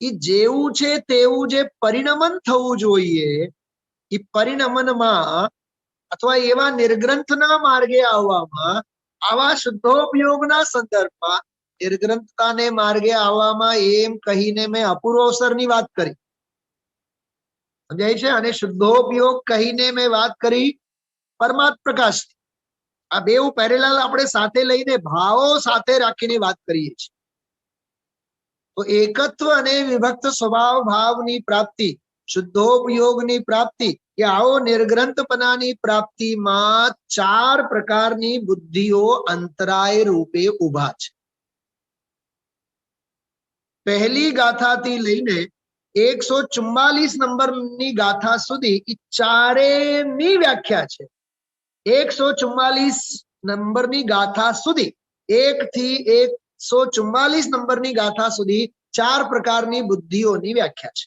એ જેવું છે તેવું જે પરિણમન થવું જોઈએ એ પરિણમનમાં અથવા એવા નિર્ગ્રંથના માર્ગે આવવામાં, આવા શુદ્ધોપયોગના સંદર્ભમાં નિર્ગ્રંથતાને માર્ગે આવવામાં એમ કહીને મેં અપૂર્વ અવસરની વાત કરી, સમજાય છે? અને શુદ્ધોપયોગ કહીને મેં વાત કરી પરમાત્મ પ્રકાશ. આ બેઉ પેરેલલ આપણે સાથે લઈને ભાવો સાથે રાખીને વાત કરીએ છીએ. તો એકત્વ અને વિભક્ત સ્વભાવ ભાવની પ્રાપ્તિ, શુદ્ધોપયોગની પ્રાપ્તિ કે આવો નિર્ગ્રંથપનાની પ્રાપ્તિમાં 4 પ્રકારની બુદ્ધિઓ અંતરાય રૂપે ઉભા છે. પહેલી ગાથાથી લઈને 144 નંબરની ગાથા સુધી એ ચારેની વ્યાખ્યા છે. 144 નંબરની ગાથા સુધી, 1 થી 144 નંબરની ગાથા સુધી 4 પ્રકારની બુદ્ધિઓની વ્યાખ્યા છે.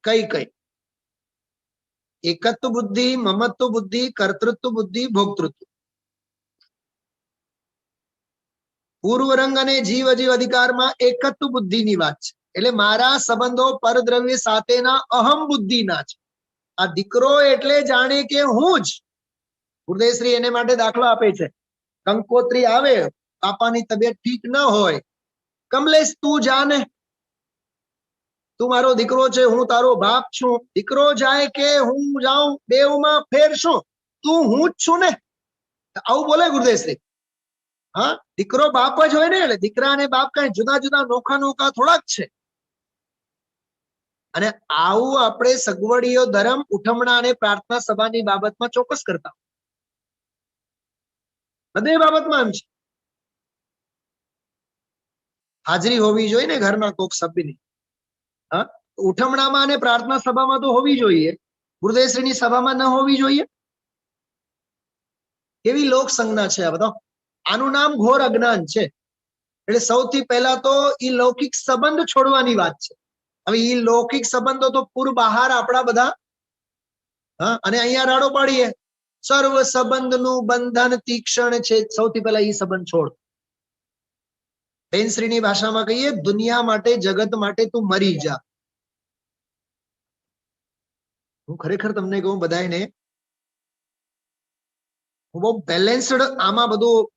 કઈ કઈ? એકત્વ બુદ્ધિ, મમત્વ બુદ્ધિ, કર્તૃત્વ બુદ્ધિ, ભોક્તૃત્વ. પૂર્વરંગ અને જીવ અજીવ અધિકારમાં એકત્વ બુદ્ધિની વાત છે. એટલે મારા સંબંધો પરદ્રવ્ય સાથેના અહમ બુદ્ધિના છે. આ દીકરો એટલે જાણે કે હું જ. ગુરુદેવશ્રી એને માટે દાખલો આપે છે. કંકોત્રી આવે, પાપાની તબિયત ઠીક ન હોય, કમલેશ તું જાને, તું મારો દીકરો છે, હું તારો બાપ છું. દીકરો જાય કે હું જાઉં, બેઉમાં ફેર શું? તું હું જ છું ને. આવું બોલે ગુરુદેવશ્રી. હા, દીકરો બાપ જ હોય ને. એટલે દીકરા અને બાપ કઈ જુદા જુદા નોખા નોખા થોડાક છે. અને આવું આપણે સગવડીયો ધર્મ, ઉઠમણા અને પ્રાર્થના સભાની બાબતમાં ચોક્કસ કરતા, બધી બાબતમાં એમ છે. હાજરી હોવી જોઈએ ને ઘરના કોક સભ્યની. હા, ઉઠમણામાં અને પ્રાર્થના સભામાં તો હોવી જોઈએ, ગુરુદેવશ્રીની સભામાં ન હોવી જોઈએ. કેવી લોક સંજ્ઞા છે આ બધા. આનું નામ ઘોર અજ્ઞાન છે. એટલે સૌથી પહેલા તો ઈ લૌકિક સંબંધ છોડવાની વાત છે. હવે ઈ લૌકિક સંબંધો તો પૂર બહાર આપણા બધા, હા, અને અહીંયા રાડો પાડીએ સર્વ સંબંધનું બંધન તીક્ષણ છે. સૌથી પહેલા ઈ સંબંધ છોડ. બેનશ્રીની ભાષામાં કહીએ, દુનિયા માટે, જગત માટે તું મરી જા. હું ખરેખર તમને કહું બધાને, હું બહુ બેલેન્સ્ડ આમાં બધું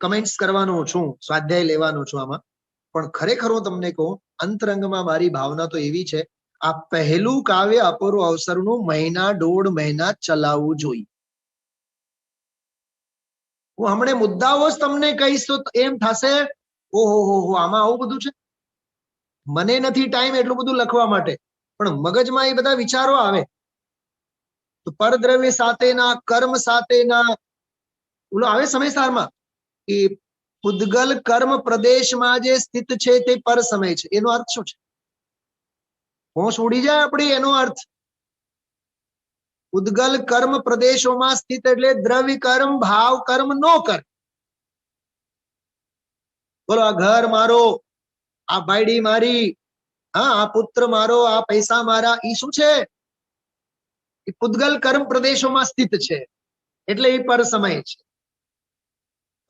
કમેન્ટ્સ કરવાનો છું, સ્વાધ્યાય લેવાનો છું આમાં. પણ ખરેખર હું તમને કહું, અંતરંગમાં મારી ભાવના તો એવી છે, આ પહેલું કાવ્ય અપૂર્વ અવસરનું 1.5 મહિના ચલાવવું જોઈએ. હું હમણાં મુદ્દાઓ જ તમને કહીશ તો એમ થશે, ઓહો આમાં આવું બધું છે. મને નથી ટાઈમ એટલું બધું લખવા માટે, પણ મગજમાં એ બધા વિચારો આવે. તો પરદ્રવ્ય સાથેના, કર્મ સાથેના ઓલો આવે સમયસારમાં કે ઉદ્ગલ કર્મ પ્રદેશમાં જે સ્થિત છે તે પર સમય છે. એનો અર્થ શું છે? હોશ ઉડી જાય આપણી. એનો અર્થ ઉદ્ગલ કર્મ પ્રદેશોમાં સ્થિત એટલે દ્રવ્ય કર્મ, ભાવ કર્મ, નો કર્મ. બોલો, આ ઘર મારો, આ બાયડી મારી, હા, આ પુત્ર મારો, આ પૈસા મારા, ઈ શું છે? એ ઉદ્ગલ કર્મ પ્રદેશોમાં સ્થિત છે, એટલે એ પર સમય છે.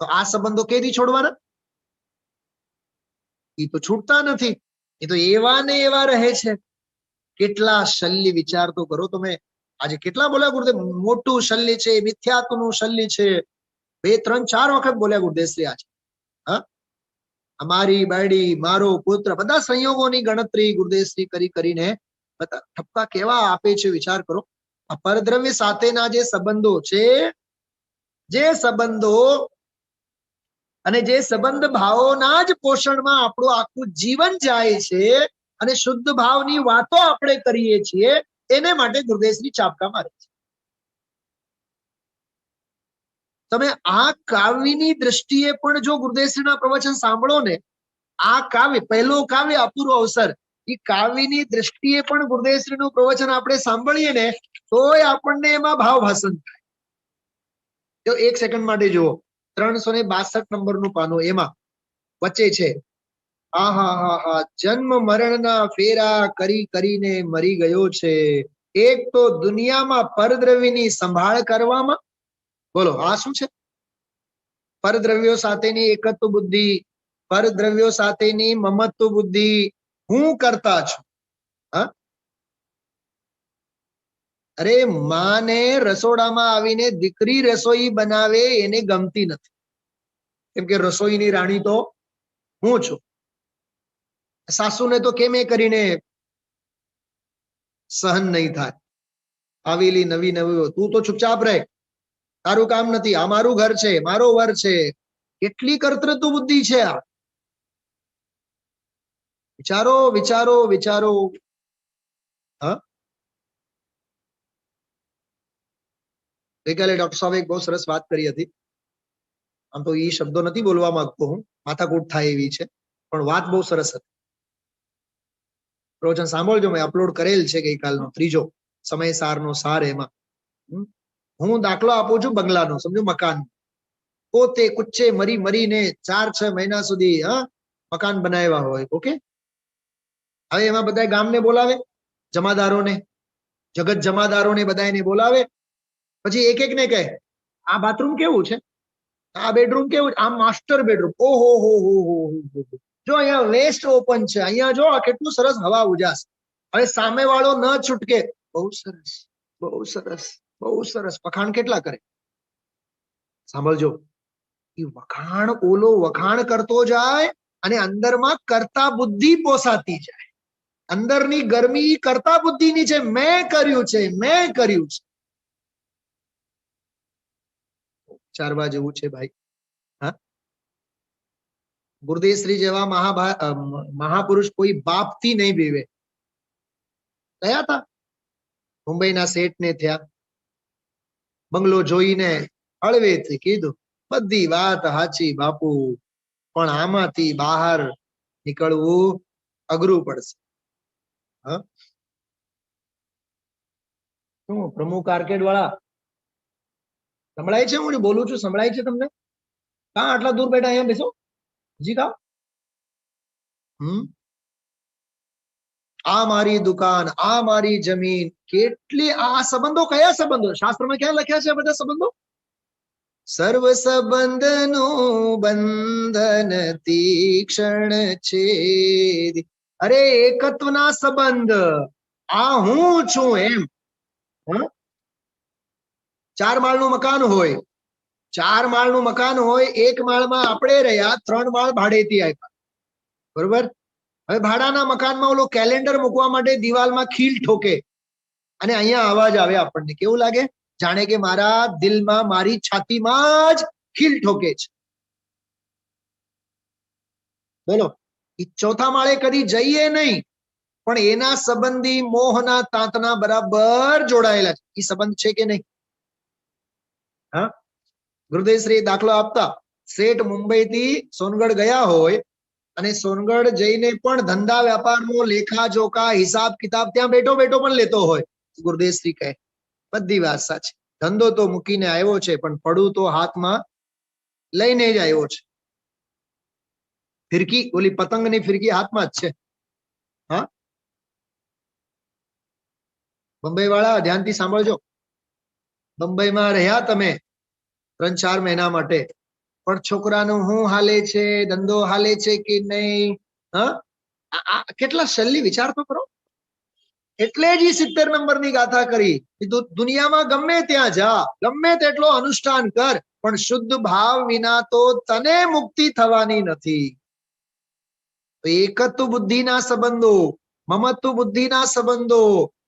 તો આ સંબંધો કેદી છોડવાના? એ તો છૂટતા નથી. એ તો એવા ને એવા રહે છે. કેટલા શલ્ય વિચાર તો કરો તમે. આજે કેટલા બોલ્યા ગુરુદેવ? મોટું શલ્ય છે, મિથ્યાત્વનું શલ્ય છે. 2, 3, 4 વખત બોલ્યા ગુરુદેવશ્રી આજે. હા, અમારી બાયડી, મારો પુત્ર, બધા સંયોગોની ગણતરી ગુરુદેવશ્રી કરીને બધા ઠપકા કેવા આપે છે વિચાર કરો. આ પરદ્રવ્ય સાથેના જે સંબંધો છે, જે સંબંધો અને જે સંબંધ ભાવોના જ પોષણમાં આપણું આખું જીવન જાય છે અને શુદ્ધ ભાવની વાતો આપણે કરીએ છીએ, એને માટે ગુરુદેવશ્રી ચાપકા મારે છે. તમે આ કાવ્યની દ્રષ્ટિએ પણ જો ગુરુદેવશ્રીના પ્રવચન સાંભળો ને, આ કાવ્ય, પહેલું કાવ્ય અપૂર્વ અવસર, એ કાવ્યની દ્રષ્ટિએ પણ ગુરુદેવશ્રીનું પ્રવચન આપણે સાંભળીએ ને તોય આપણને એમાં ભાવ ભાષણ થાય. તો 1 સેકન્ડ માટે જુઓ, 362 નંબરનું પાનું, એમાં વચ્ચે છે. આહા, જન્મ મરણના ફેરા કરી કરીને મરી ગયો છે. એક તો દુનિયામાં પરદ્રવ્યની સંભાળ કરવામાં, બોલો આ શું છે? પરદ્રવ્યો સાથેની એકત્વ બુદ્ધિ, પરદ્રવ્યો સાથેની મમત્વ બુદ્ધિ, હું કરતા છું. હા, અરે માને રસોડામાં આવીને દીકરી રસોઈ બનાવે એને ગમતી નથી, કેમ કે રસોઈની રાણી તો હું છું. સાસુને તો કેમ એ કરીને સહન નહીં થાય. આવેલી નવી નવી, તું તો ચૂપચાપ રહે, તારું કામ નથી, આ મારું ઘર છે, મારો વર છે. કેટલી કર્તૃત્વ બુદ્ધિ છે આ. વિચારો વિચારો વિચારો. હા, ગઈકાલે ડોક્ટર સાહેબ એક બહુ સરસ વાત કરી હતી. આમ તો એ શબ્દો નથી બોલવા માંગતો હું, માથાકૂટ થાય એવી છે, પણ વાત બહુ સરસ હતી. પ્રવચન સાંભળજો, મેં અપલોડ કરેલ છે ગઈકાલનો ત્રીજો સમયસારનો સાર. એમાં હું દાખલો આપું છું બંગલાનો, સમજો મકાન. પોતે કુચ્ચે મરી મરીને 4-6 મહિના સુધી મકાન બનાવ્યા હોય. ઓકે, હવે એમાં બધા ગામને બોલાવે, જમાદારોને, જગત જમાદારોને બધાને બોલાવે. પછી એક એક ને કહે આ બાથરૂમ કેવું છે, આ બેડરૂમ કેવું છે, આ માસ્ટર બેડરૂમ. ઓહો હો હો હો, જો અહીંયા વેસ્ટ ઓપન છે, અહીંયા જો કેટલું સરસ હવા ઉજાસ. હવે સામે વાળો ન છૂટકે, બહુ સરસ, બહુ સરસ, બહુ સરસ. વખાણ કેટલા કરે સાંભળજો. એ વખાણ, ઓલો વખાણ કરતો જાય અને અંદરમાં કરતા બુદ્ધિ પોસાતી જાય. અંદરની ગરમી કરતા બુદ્ધિની છે, મેં કર્યું છે, મેં કર્યું છે. ચારવા જેવું છે ભાઈ. હા, ગુરુદેવશ્રી જેવા મહાપુરુષ કોઈ બાપથી નહીં બીવે. ગયા હતા મુંબઈના શેઠને થયા, બંગલો જોઈને હળવેથી કીધું બધી વાત સાચી બાપુ, પણ આમાંથી બહાર નીકળવું અઘરું પડશે. હા, શું પ્રમુખ આર્કેડ વાળા સંભળાય છે? હું બોલું છું સંભળાય છે તમને? હા, આટલા દૂર બેઠા અહીંયા બેસો, જી કા. આ મારી દુકાન, આ મારી જમીન, કેટલી આ સંબંધો. કયા સંબંધો? શાસ્ત્રમાં ક્યાં લખ્યા છે આ બધા સંબંધો? સર્વ સંબંધનું બંધન તીક્ષણ છે. અરે એકત્વના સંબંધ, આ હું છું એમ. 4 માળનું મકાન હોય, 4 માળનું મકાન હોય, 1 માળમાં આપણે રહ્યા, 3 માળ ભાડેથી આપ્યા, બરોબર. હવે ભાડાના મકાનમાં ઓલો કેલેન્ડર મૂકવા માટે દિવાલમાં ખીલ ઠોકે અને અહીંયા અવાજ આવે, આપણને કેવું લાગે? જાણે કે મારા દિલમાં, મારી છાતીમાં જ ખીલ ઠોકે છે. બોલો, એ 4થા માળે કદી જઈએ નહીં, પણ એના સંબંધી મોહના તાંતના બરાબર જોડાયેલા છે. એ સંબંધ છે કે નહીં? હા, ગુરુદેવશ્રી દાખલો આપતા, શેઠ મુંબઈથી સોનગઢ ગયા હોય અને સોનગઢ જઈને પણ ધંધા વેપારનો લેખા જોખા હિસાબ કિતાબ ત્યાં બેઠો બેઠો પણ લેતો હોય. ગુરુદેવશ્રી કહે બધી વાત સાચી, ધંધો તો મૂકીને આવ્યો છે, પણ પડું તો હાથમાં લઈને જ આવ્યો છે. ફિરકી, ઓલી પતંગની ફિરકી હાથમાં જ છે. હા, બંબઈ વાળા ધ્યાનથી સાંભળજો. બંબઈમાં રહ્યા તમે 3-4 મહિના માટે, પણ છોકરાનું શું હાલે છે, ધંધો હાલે છે કે નહીં? હા, કેટલા સલ્લી વિચાર તો કરો. એટલે જ 70 નંબરની ગાથા કરી. દુનિયામાં ગમે ત્યાં જા, ગમે તેટલો અનુષ્ઠાન કર, પણ શુદ્ધ ભાવ વિના તો તને મુક્તિ થવાની નથી. એકત્વ બુદ્ધિના સંબંધો, મમત્વ બુદ્ધિના સંબંધો,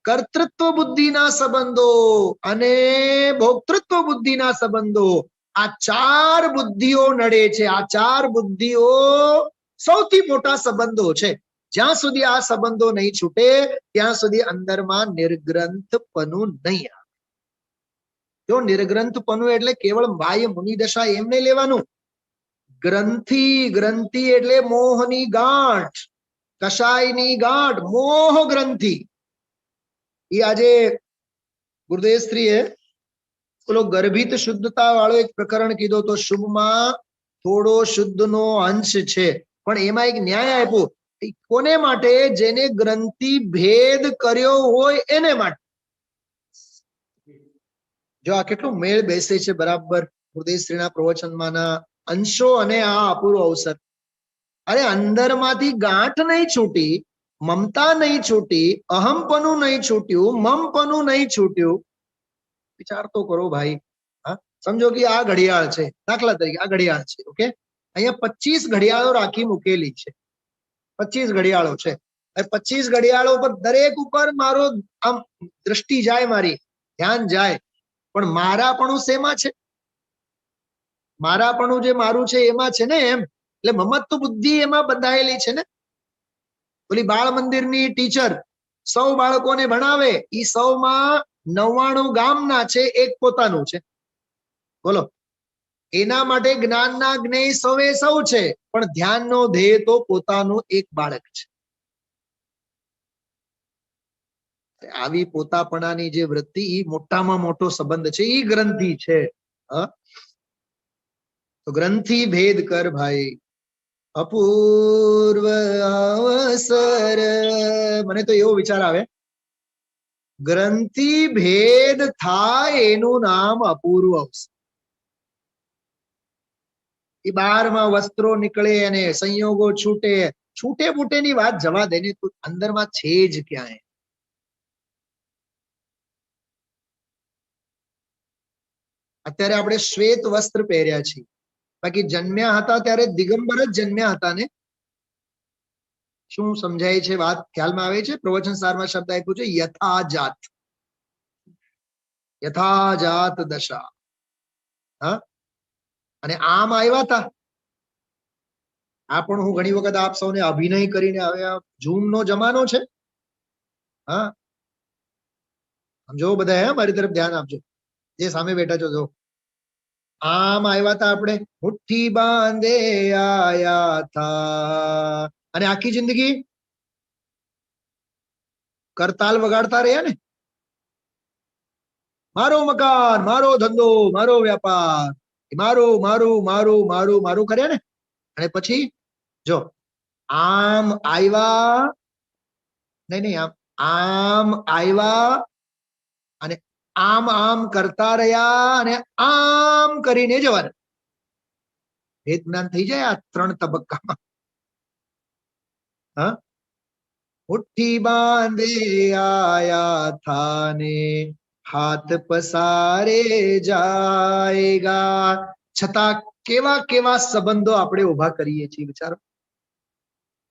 કર્તૃત્વ બુદ્ધિના સંબંધો અને ભોક્તૃત્વ બુદ્ધિના સંબંધો, આ 4 બુદ્ધિઓ નડે છે. આ 4 બુદ્ધિઓ સૌથી મોટા સંબંધો છે. જ્યાં સુધી આ સંબંધો નહીં છૂટે ત્યાં સુધી અંદરમાં નિર્ગ્રંથપણું નહીં આવે. જો નિર્ગ્રંથપણું એટલે કેવળ બાહ્ય મુનિદશા એમ નહીં લેવાનું. ગ્રંથિ, ગ્રંથિ એટલે મોહની ગાંઠ, કશાયની ગાંઠ, મોહ ગ્રંથિ. એ આજે ગુરુદેવશ્રીએ ઓલો ગર્ભિત શુદ્ધતા વાળો એક પ્રકરણ કીધો તો શુભમાં થોડો શુદ્ધનો અંશ છે, પણ એમાં એક ન્યાય આપ્યો. કોને માટે? જેને ગ્રંથિ ભેદ કર્યો હોય એને માટે. જો આ કેટલું મેળ બેસે છે બરાબર ઉદયશ્રીના પ્રવચનમાંના અંશો અને આ અપૂર્વ અવસર. અરે અંદરમાંથી ગાંઠ નહીં છૂટી, મમતા નહીં છૂટી, અહમપનું નહીં છૂટ્યું, મમપનું નહીં છૂટ્યું. વિચાર તો કરો ભાઈ. હા, સમજો કે આ ઘડિયાળ છે, દાખલા તરીકે આ ઘડિયાળ છે. ઓકે, અહીંયા 25 ઘડિયાળો રાખી મૂકેલી છે. 25 ઘડિયાળો છે. 25 ઘડિયાળો પર દરેક ઉપર મારો આમ દ્રષ્ટિ જાય, મારી ધ્યાન જાય, પણ મારાપણું શેમાં છે? મારાપણું જે મારું છે એમાં છે ને, એમ. એટલે મમત્વ બુદ્ધિ એમાં બંધાયેલી છે ને. ઓલી બાળ મંદિરની ટીચર 100 બાળકોને ભણાવે, ઈ 100માં 99 ગામના છે, એક પોતાનું છે. બોલો, એના માટે જ્ઞાનના જ્ઞેય સૌએ સૌ છે, પણ ધ્યાનનો ધ્યેય તો પોતાનું એક બાળક છે. આવી પોતાપણાની જે વૃત્તિ, ઈ મોટામાં મોટો સંબંધ છે, ઈ ગ્રંથિ છે. તો ગ્રંથિ ભેદ કર ભાઈ, અપૂર્વ અવસર. મને તો એવો વિચાર આવે, ગ્રંથિ ભેદ થાય એનું નામ અપૂર્વ અવસર. એ બહારમાં વસ્ત્રો નીકળે અને સંયોગો છૂટે, છૂટે બૂટેની વાત જવા દે ને, તું અંદરમાં છે જ ક્યાંય. અત્યારે આપણે શ્વેત વસ્ત્ર પહેર્યા છીએ, બાકી જન્મ્યા હતા ત્યારે દિગંબર જ જન્મ્યા હતા ને. શું સમજાય છે વાત? ખ્યાલમાં આવે છે? પ્રવચન સારમાં શબ્દ આપ્યો છે યથાજાત. યથાજાત દશા. હા, અને આમ આવ્યા હતા. આ પણ હું ઘણી વખત આપ સૌને અભિનય કરીને આવ્યા. ઝૂમ નો જમાનો છે. હા, સમજો બધા. હે, મારી તરફ ધ્યાન આપજો, જે સામે બેઠા છો. જો આમ આવ્યા હતા આપણે, મુઠ્ઠી બાંધે આયા થા, અને આખી જિંદગી કરતાલ વગાડતા રહ્યા ને. મારો મકાન, મારો ધંધો, મારો વ્યાપાર, મારું મારું મારું મારું મારું કર્યા ને. અને પછી જો આમ આવ્યા, નહીં, આમ આવ્યા અને આમ આમ કરતા રહ્યા અને આમ કરીને જવાના. ભેદ જ્ઞાન થઈ જાય આ 3 તબક્કામાં. હા, મુઠ્ઠી બાંધે આયા થાને હાથ પસારે જાયગા. છતાં કેવા કેવા સંબંધો આપણે ઉભા કરીએ છીએ વિચારો.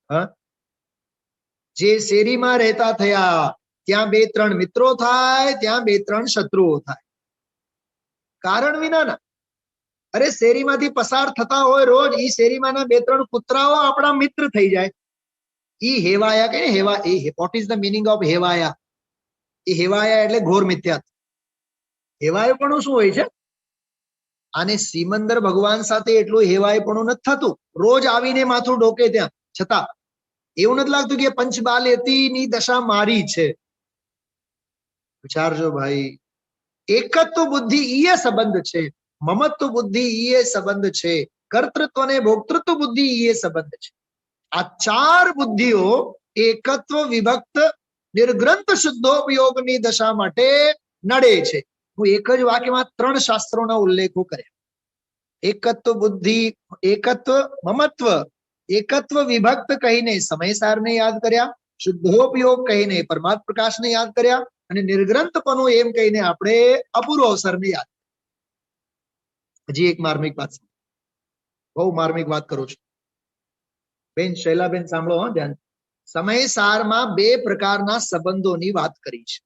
હા, જે શેરીમાં રહેતા થયા, ત્યાં 2-3 મિત્રો થાય, ત્યાં 2-3 શત્રુઓ થાય, કારણ વિનાના. અરે શેરીમાંથી પસાર થતા હોય રોજ, ઈ શેરીમાંના 2-3 કૂતરાઓ આપણા મિત્ર થઈ જાય. ઈ હેવાયા કે હેવા, what is the meaning of હેવાયા? એ હેવાયા એટલે ઘોર મિથ્યા. હેવાયપણું શું હોય છે? આને સિમંદર ભગવાન સાથે એટલું હેવાયપણું નથી થતું. રોજ આવીને માથું ડોકે ત્યાં, છતાં એવું નથી લાગતું કે પંચબાલેતીની દશા મારી છે. વિચારજો ભાઈ. એકત્વ બુદ્ધિ ઈ સંબંધ છે, મમત્વ બુદ્ધિ ઈ સંબંધ છે, કર્તૃત્વ અને ભોક્તૃત્વ બુદ્ધિ ઈ સંબંધ છે. આ 4 બુદ્ધિઓ એકત્વ વિભક્ત નિર્ગ્રંથ શુદ્ધોપયોગની દશા માટે નડે છે. હું એક જ વાક્યમાં 3 શાસ્ત્રોના ઉલ્લેખો કર્યા. એકત્વ બુદ્ધિ, એકત્વ મમત્વ, એકત્વ વિભક્ત કહીને સમયસારને યાદ કર્યા, શુદ્ધોપયોગ કહીને પરમાત્મ પ્રકાશને યાદ કર્યા, અને નિર્ગ્રંથપણું એમ કહીને આપણે અપૂર્વ અવસરને યાદ. હજી એક માર્મિક વાત, બહુ માર્મિક વાત કરું છું બેન શૈલાબેન, સાંભળો હા ધ્યાન. સમયસારમાં 2 પ્રકારના સંબંધોની વાત કરી છે.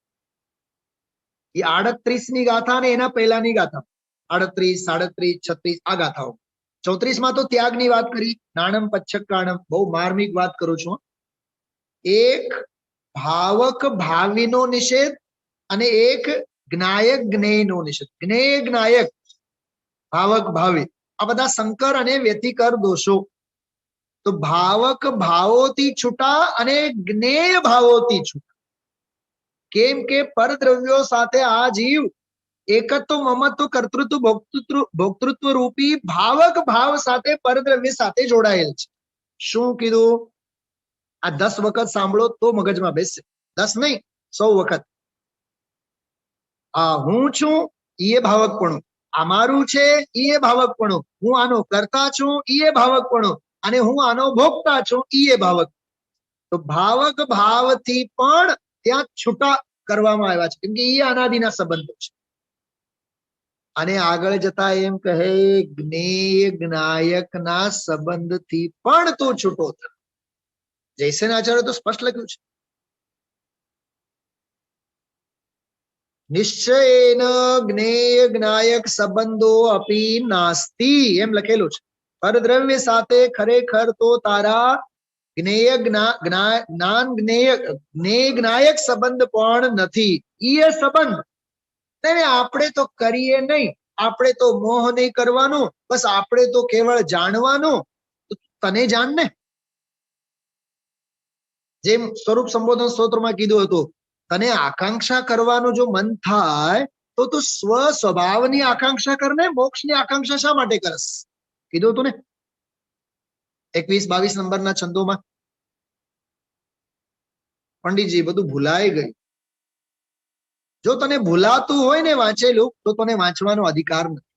એ 38ની ગાથા અને એના પહેલાની ગાથા, 38, 37, 36 આ ગાથાઓ. 34માં તો ત્યાગની વાત કરી, નાણમ પચ્છકાણમ. બહુ માર્મિક વાત કરું છું. એક ભાવક ભાવીનો નિષેધ અને એક જ્ઞાયક જ્ઞેયનો નિષેધ. જ્ઞેય જ્ઞાયક, ભાવક ભાવી, આ બધા સંકર અને વ્યતિકર દોષો. તો ભાવક ભાવોથી છૂટા અને જ્ઞેય ભાવોથી છૂટા. કેમ કે પરદ્રવ્યો સાથે આ જીવ એકત્વ મમત્વ કર્તૃત્વ ભોક્તૃત્વ રૂપી ભાવક ભાવ સાથે પરદ્રવ્ય સાથે જોડાયેલ છે. શું કીધું? આ 10 વખત સાંભળો તો મગજમાં બેસશે. 10 નહીં, 100 વખત. આ હું છું એ ભાવકપણું, આ મારું છે એ ભાવકપણું, હું આનો કરતા છું એ ભાવકપણું, અને હું આનો ભોગતા છું એ ભાવક. તો ભાવક ભાવથી પણ ત્યાં છૂટા કરવામાં આવ્યા છે, કેમ કે એ અનાદિના સંબંધો છે. અને આગળ જતા એમ કહે જ્ઞેય જ્ઞાયકના સંબંધથી પણ તું છૂટો થા. જયસેન આચાર્ય તો સ્પષ્ટ લખ્યું છે, નિશ્ચયેન જ્ઞેય જ્ઞાયક સંબંધો અપી નાસ્તિ, એમ લખેલું છે. પરદ્રવ્ય સાથે ખરેખર તો તારા જ્ઞેય જ્ઞાન જ્ઞેય જ્ઞાયક સંબંધ પણ નથી. એ સંબંધ આપણે તો કરીએ નહીં, આપણે તો મોહ નહીં કરવાનું, બસ આપણે તો કેવળ જાણવાનું. તને જાણ ને, જેમ સ્વરૂપ સંબોધન સ્તોત્રમાં કીધું હતું, તને આકાંક્ષા કરવાનું જો મન થાય તો તું સ્વ સ્વભાવની આકાંક્ષા કરને, મોક્ષની આકાંક્ષા શા માટે કરસ? કીધું હતું ને 21-22 નંબરના છંદોમાં. પંડિતજી બધું ભૂલાઈ ગયું. જો તને ભૂલાતું હોય ને વાંચેલું, તો તને વાંચવાનો અધિકાર નથી.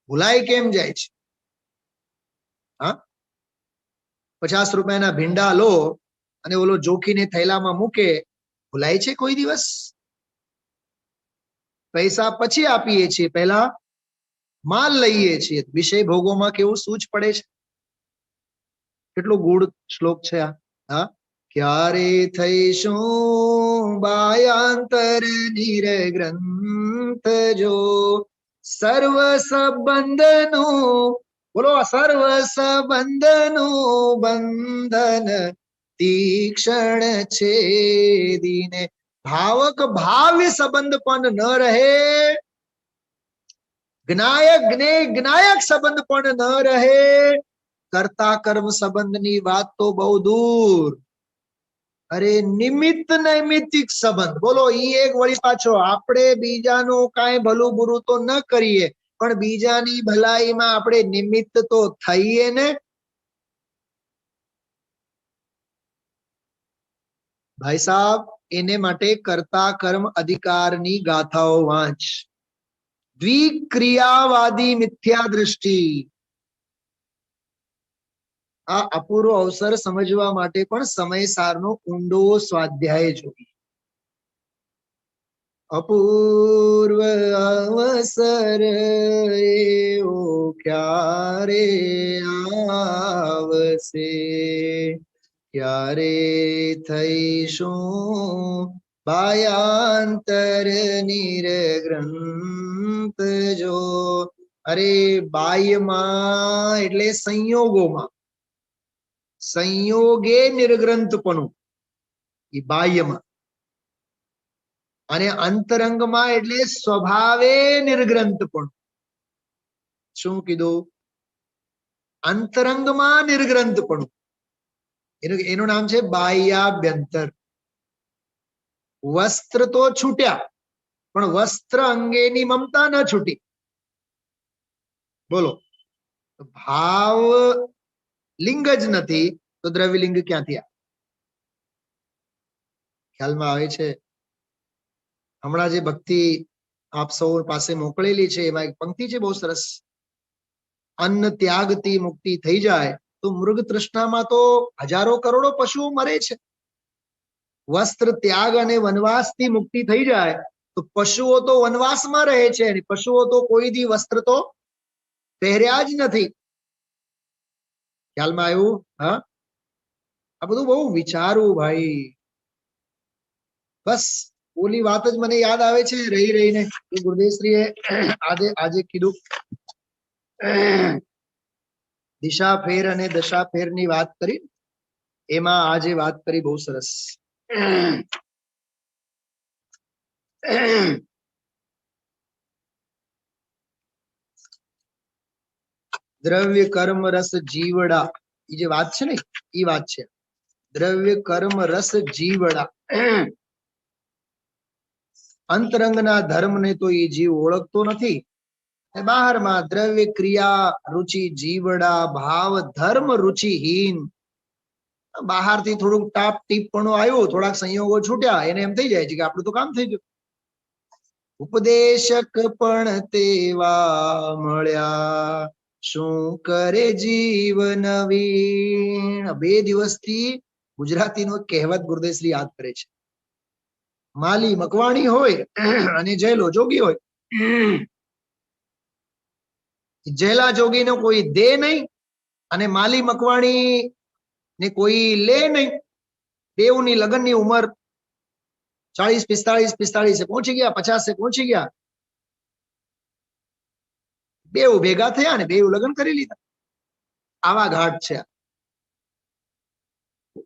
ભૂલાય કેમ જાય છે? હા, 50 રૂપિયાના ભીંડા લો અને ઓલો જોખીને થેલામાં મૂકે, ભૂલાય છે કોઈ દિવસ? પૈસા પછી આપીએ છીએ, પહેલા માલ લઈએ છીએ. વિષય ભોગોમાં કેવું સૂઝ પડે છે. કેટલો ગૂઢ શ્લોક છે આ. હા, ક્યારે થઈશું બાયાંતર નિરગ્રંથ જો સર્વ સંબંધનું, બોલો, સર્વ સંબંધનું બંધન તીક્ષણ છે દીને. ભાવક ભાવ્ય સંબંધ પણ ન રહે, જ્ઞાયક જ્ઞાયક સંબંધ પણ ન રહે, કર્તા કર્મ સંબંધની વાત તો બહુ દૂર. અરે નિમિત્ત નૈમિત્તિક સંબંધ, બોલો, ઈ એક વળી પાછો. આપણે બીજાનું કાંઈ ભલું બુરું તો ન કરીએ, પણ બીજાની ભલાઈમાં આપણે નિમિત્ત તો થઈએ ને. ભાઈ સાહેબ, એને માટે કર્તા કર્મ અધિકારની ગાથાઓ વાંચ. દ્વિક્રિયાવાદી મિથ્યા દૃષ્ટિ, આ અપૂર્વ અવસર સમજવા માટે પણ સમયસારનો ઊંડો સ્વાધ્યાય જોઈએ. અપૂર્વ અવસર એવો ક્યારે આવશે, ક્યારે થઈશું બાયાંતર નિરગ્રંથ જો. અરે બાહ્યમાં એટલે સંયોગોમાં, સંયોગે નિર્ગ્રંથપણું એ બાહ્યમાં, અને અંતરંગમાં એટલે સ્વભાવે નિર્ગ્રંથપણું. શું કીધું? અંતરંગમાં નિર્ગ્રંથપણું, એનું નામ છે બાહ્યાભ્યંતર. વસ્ત્ર તો છૂટ્યા, પણ વસ્ત્ર અંગેની મમતા ન છૂટી. બોલો, ભાવ લિંગ જ નથી તો દ્રવ્યલિંગ ક્યાંથી આવે? ખ્યાલમાં આવે છે? હમણાં જે ભક્તિ આપ સૌ પાસે મોકલેલી છે એમાં એક પંક્તિ છે બહુ સરસ. અન્ન ત્યાગથી મુક્તિ થઈ જાય તો મૃગ તૃષ્ણામાં તો હજારો કરોડો પશુઓ મરે છે. વસ્ત્ર ત્યાગ અને વનવાસથી મુક્તિ થઈ જાય તો પશુઓ તો વનવાસમાં રહે છે, અને પશુઓ તો કોઈ દી વસ્ત્ર તો પહેર્યા જ નથી. ખ્યાલમાં આવ્યું? હા, આ બધું બહુ વિચારવું ભાઈ. બસ ઓલી વાત જ મને યાદ આવે છે રહી રહીને. ગુરુદેવશ્રીએ આજે કીધું, દિશા ફેર અને દશા ફેર ની વાત કરી, એમાં આજે વાત કરી બહુ સરસ. દ્રવ્ય કર્મ રસ જીવડા, એ જે વાત છે ને એ વાત છે. દ્રવ્ય કર્મ રસ જીવડા, અંતરંગના ધર્મને તો એ જીવ ઓળખતો નથી. બહારમાં દ્રવ્ય, ક્રિયા, રુચિ, જીવડા, ભાવ, ધર્મ રુચિહીન. બહારથી થોડુંક ટાપ ટીપણું આવ્યું, થોડાક સંયોગો છૂટ્યા, એને એમ થઈ જાય છે કે આપણું તો કામ થઈ ગયું. ઉપદેશક પણ તેવા મળ્યા, શું કરે જીવ નવીન. 2 દિવસથી ગુજરાતીનો કહેવત ગુરુદેવશ્રી યાદ કરે છે. માલી મકવાણી હોય અને જયલો જોગી હોય. જેલા જોગીનો કોઈ દે નહીં અને માલી મકવાણી ને કોઈ લે નહીં. બેઉની લગ્નની ઉંમર 40, 45 પહોંચી ગયા, 50 પહોંચી ગયા. બેઉ ભેગા થયા ને બેઉ લગ્ન કરી લીધા. આવા ઘાટ છે.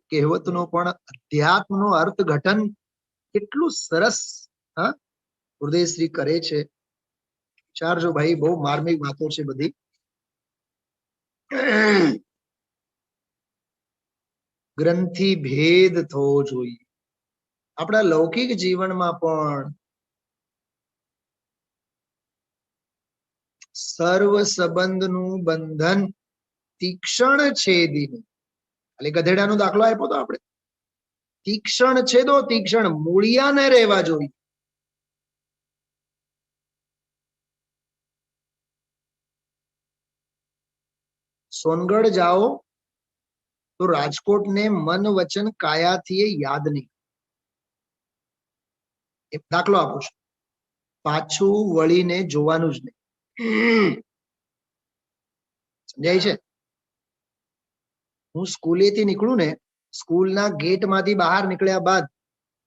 કહેવતનો પણ અધ્યાત્મનો અર્થઘટન કેટલું સરસ ગુરુદેવશ્રી કરે છે. વિચારજો ભાઈ, બહુ માર્મિક વાતો છે બધી. ગ્રંથિ ભેદ થવો જોઈએ. આપણા લૌકિક જીવનમાં પણ સર્વ સંબંધનું બંધન તીક્ષ્ણ છેદીને, એટલે ગધેડાનો દાખલો આપ્યો તો આપણે. તીક્ષ્ણ છેદો, તીક્ષ્ણ મૂળિયા ન રહેવા જોઈએ. સોનગઢ જાઓ તો રાજકોટને મન વચન કાયાથી યાદ નહીં. એક દાખલો આપું છું, પાછું વળીને જોવાનું જ નહીં. સમજાય છે? હું સ્કૂલેથી નીકળું ને, સ્કૂલના ગેટમાંથી બહાર નીકળ્યા બાદ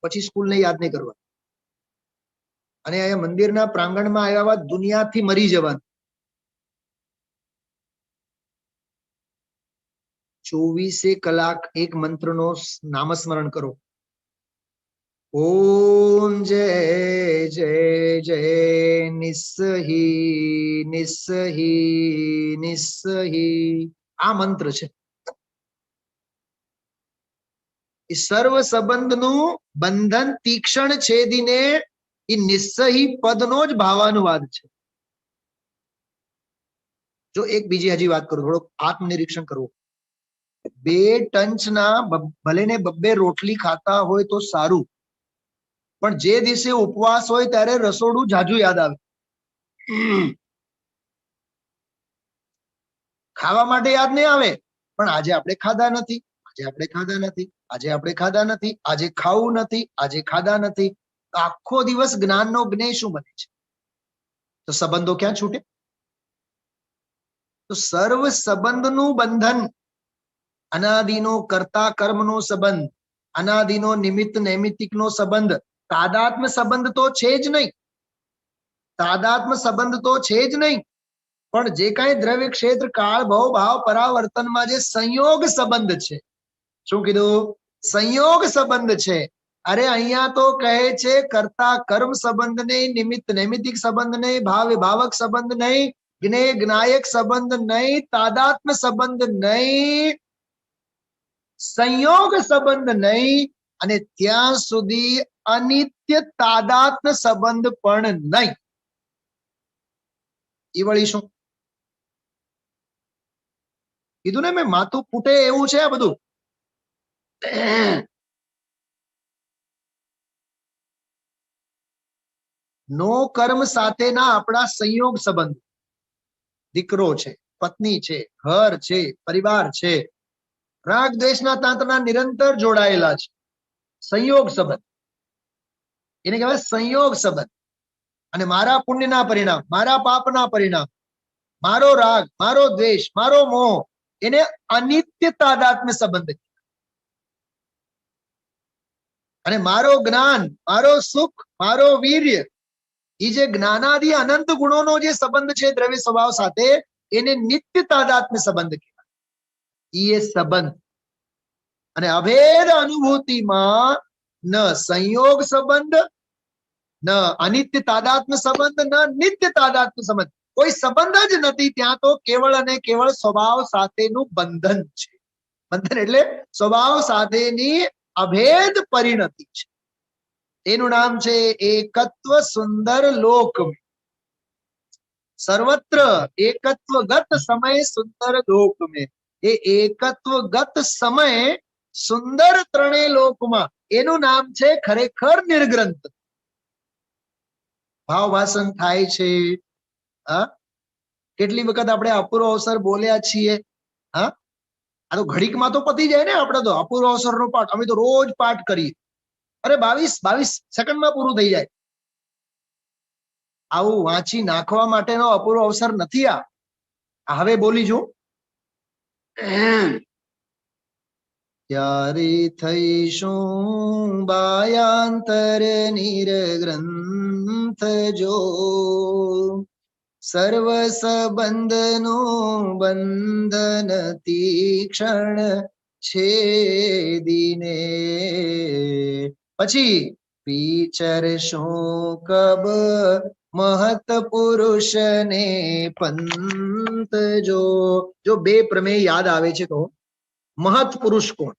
પછી સ્કૂલને યાદ નહીં કરવા. અને અહીંયા મંદિરના પ્રાંગણમાં આવ્યા બાદ દુનિયાથી મરી જવાનું. 24 કલાક એક મંત્રનો નામસ્મરણ કરો. ઓમ જય જય જય નિસ્સહી નિસ્સહી નિસ્સહી. આ મંત્ર છે. એ સર્વ સંબંધનું બંધન તીક્ષ્ણ છેદીને એ નિસ્સહી પદનો જ ભાવાનુવાદ છે. જો એક બીજી હજી વાત કરું, થોડુંક આત્મનિરીક્ષણ કરવું. 2 ટંચના ભલે ને 2 રોટલી ખાતા હોય તો સારું, પણ જે દિવસે ઉપવાસ હોય ત્યારે રસોડું જાજુ યાદ આવે. ખાવા માટે યાદ નહીં આવે, પણ આજે આપણે ખાધા નથી, આજે આપણે ખાધા નથી, આજે આપણે ખાધા નથી, આજે ખાવું નથી, આજે ખાધા નથી. આખો દિવસ જ્ઞાનનો જ્ઞેય શું બને છે? તો સંબંધો ક્યાં છૂટે? તો સર્વ સંબંધનું બંધન, અનાદિનો કર્તા કર્મનો સંબંધ, અનાદિનો નિમિત્ત નૈમિત્તિકનો સંબંધ, તાદાત્મ સંબંધ તો છે જ નહીં. તાદાત્મ સંબંધ તો છે જ નહીં, પણ જે કાંઈ દ્રવ્ય ક્ષેત્ર કાળ ભવ ભાવ પરાવર્તનમાં જે સંયોગ સંબંધ છે, શું કીધું? સંયોગ સંબંધ છે. અરે અહીંયા તો કહે છે કર્તા કર્મ સંબંધ નહીં, નિમિત્ત નૈમિત્તિક સંબંધ નહીં, ભાવ વિભાવક સંબંધ નહીં, જ્ઞેય જ્ઞાયક સંબંધ નહીં, તાદાત્મ સંબંધ નહીં, સંયોગ સંબંધ નહીં, અને ત્યાં સુધી અનિત્ય તાદાત્મ સંબંધ પણ નહીં. એ વળી શું કીધું ને મેં? માથું ફૂટે એવું છે આ બધું. નો કર્મ સાથેના આપણા સંયોગ સંબંધ, દીકરો છે, પત્ની છે, ઘર છે, પરિવાર છે, રાગ દ્વેષના તાંત્રના નિરંતર જોડાયેલા છે. સંયોગ સંબંધ, એને કહેવાય સંયોગ સંબંધ. અને મારા પુણ્યના પરિણામ, મારા પાપના પરિણામ, મારો રાગ, મારો દ્વેષ, મારો મોહ, એને અનિત્ય તાદાત્મ્ય સંબંધ. અને મારો જ્ઞાન, મારો સુખ, મારો વીર્ય, એ જે જ્ઞાનાદિ અનંત ગુણોનો જે સંબંધ છે દ્રવ્ય સ્વભાવ સાથે, એને નિત્ય તાદાત્મ્ય સંબંધ કહેવાય. એ સંબંધ. અને અભેદ અનુભૂતિમાં ન સંયોગ સંબંધ, ન અનિત્ય તાદાત્મ્ય સંબંધ, ન નિત્ય તાદાત્મ્ય સંબંધ, કોઈ સંબંધ જ નથી. ત્યાં તો કેવળ અને કેવળ સ્વભાવ સાથેનું બંધન છે. બંધન એટલે સ્વભાવ સાથેની અભેદ પરિણતિ છે. એનું નામ છે એકત્વ સુંદર લોક. સર્વત્ર એકત્વગત સમય સુંદર લોક મેં. એ એકત્વગત સમય સુંદર ત્રણેય લોકમાં એનું નામ છે ખરેખર નિર્ગ્રંથ. ભાવ ભાષણ થાય છે. હા, કેટલી વખત આપણે અપૂર્વ અવસર બોલ્યા છીએ. હા, આ તો ઘડીકમાં તો પતી જાય ને. આપણે તો અપૂર્વ અવસરનો પાઠ અમે તો રોજ પાઠ કરીએ. અરે 22 સેકન્ડમાં પૂરું થઈ જાય. આવું વાંચી નાખવા માટેનો અપૂર્વ અવસર નથી આ. હવે બોલી જો. ત્યારે થઈશું બાયાંતર નિર્ગ્રંથ જો, સર્વ સંબંધનું બંધન તીક્ષણ છેદીને. પછી વિચરશું કબ મહત પુરુષ ને પંત જો. જો બે પ્રમેય યાદ આવે છે તો મહત પુરુષ કોણ?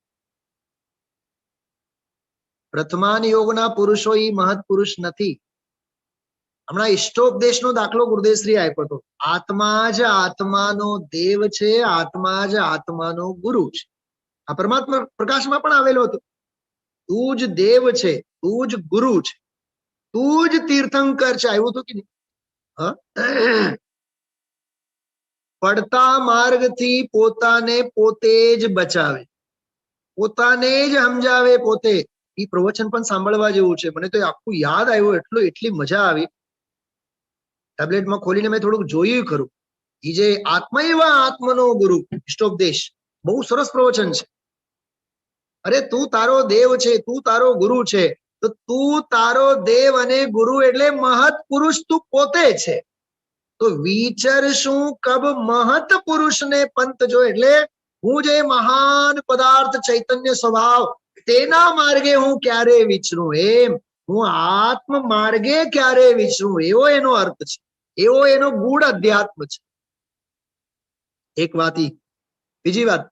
પ્રથમાન યોગના પુરુષો એ મહત પુરુષ નથી. હમણાં ઇષ્ટોપદેશનો દાખલો ગુરુદેવશ્રી આપ્યો હતો. આત્મા જ આત્માનો દેવ છે, આત્મા જ આત્માનો ગુરુ છે. આ પરમાત્મા પ્રકાશમાં પણ આવેલો હતો. તું જ દેવ છે, તું જ ગુરુ છે, તું જ તીર્થંકર છે. આવ્યું હતું કે નહીં? પડતા માર્ગથી પોતાને પોતે જ બચાવે, પોતાને જ સમજાવે પોતે. એ પ્રવચન પણ સાંભળવા જેવું છે. મને તો આખું યાદ આવ્યું, એટલી મજા આવી. ટેબ્લેટમાં ખોલીને મેં થોડુંક જોયું ખરું. એ જે આત્મા એવા આત્મનો ગુરુ ઇષ્ટોપદેશ, બહુ સરસ પ્રવચન છે. અરે તું તારો દેવ છે, તું તારો ગુરુ છે, તો તું તારો દેવ અને ગુરુ એટલે મહત પુરુષ તું પોતે છે. તો વિચરશું કબ મહત પુરુષને પંત જો, એટલે હું જે મહાન પદાર્થ ચૈતન્ય સ્વભાવ તેના માર્ગે હું ક્યારે વિચરું, એમ હું આત્મ માર્ગે ક્યારે વિચરું, એવો એનો અર્થ છે, એવો એનો ગૂઢ અધ્યાત્મ છે. એક વાત. બીજી વાત,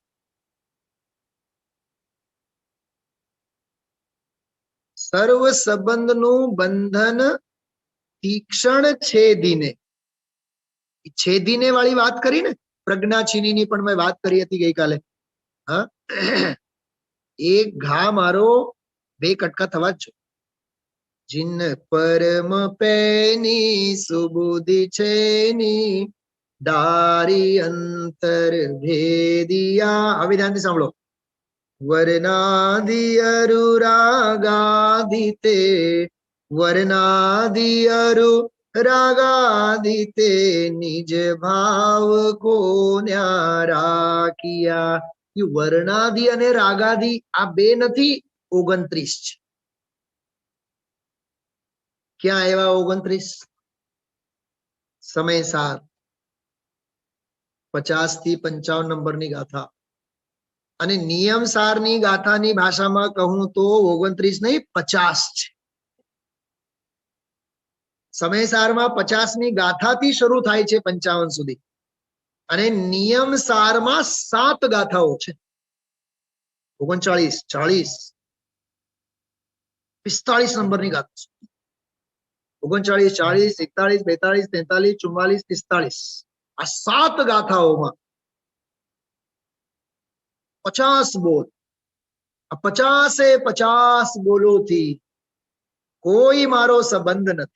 સર્વ સંબંધનું બંધન તીક્ષણ છેદીને. છેદીને વાળી વાત કરી ને, પ્રજ્ઞાચીની પણ મેં વાત કરી હતી ગઈકાલે. હા, એક ઘા મારો બે કટકા થવા જ. જીન પરમ પેની સુબુદ્ધિ છેની દારી અંતર ભેદિયા. હવે ધ્યાનથી સાંભળો. વર્ણાદિ અરુરાગાદિતે, વર્ણાદિ અરુરાગાદિતે નિજ ભાવ કો ન્યારાકિયા. એ વર્ણાદિ અને રાગાદિ આ બે નથી, 29 છે. ક્યાં આવ્યા 29? સમય સાર 50 થી 55 નંબરની ગાથા. અને નિયમ સારની ગાથાની ભાષામાં કહું તો 29 નહીં 50 છે. સમય સારમાં 50 ની ગાથાથી શરૂ થાય છે 55 સુધી, અને નિયમ સારમાં 7 ગાથાઓ છે. 39, 40, 45 નંબરની ગાથા. 39, 40, 41, 42, 43, 44, 45. આ 7 ગાથાઓમાં 50 બોલ. આ 50 બોલોથી કોઈ મારો સંબંધ નથી.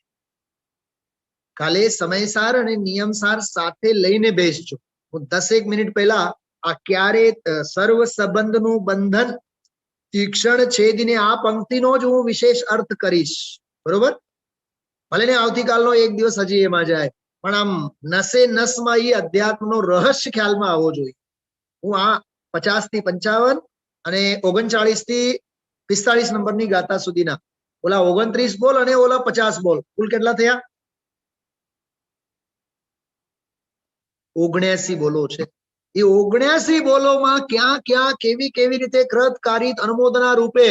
કાલે સમયસાર અને નિયમસાર સાથે લઈને બેસજો. હું 10 મિનિટ પહેલા આ ક્યારે સર્વ સંબંધનું બંધન તીક્ષણ છેદીને આ પંક્તિનો જ હું વિશેષ અર્થ કરીશ. બરોબર? ભલે ને આવતીકાલનો એક દિવસ હજી એમાં જાય, પણ આમ નસે નસમાં એ અધ્યાત્મનો રહસ્ય ખ્યાલમાં આવવો જોઈએ. હું આ 50 થી 55 અને 39 થી 45 નંબરની ગાથા સુધીના ઓલા 29 બોલ અને ઓલા 50 બોલ, કુલ કેટલા થયા? 79 બોલો છે. એ 79 બોલોમાં ક્યાં ક્યાં કેવી કેવી રીતે કૃતકારિત અનુમોદના રૂપે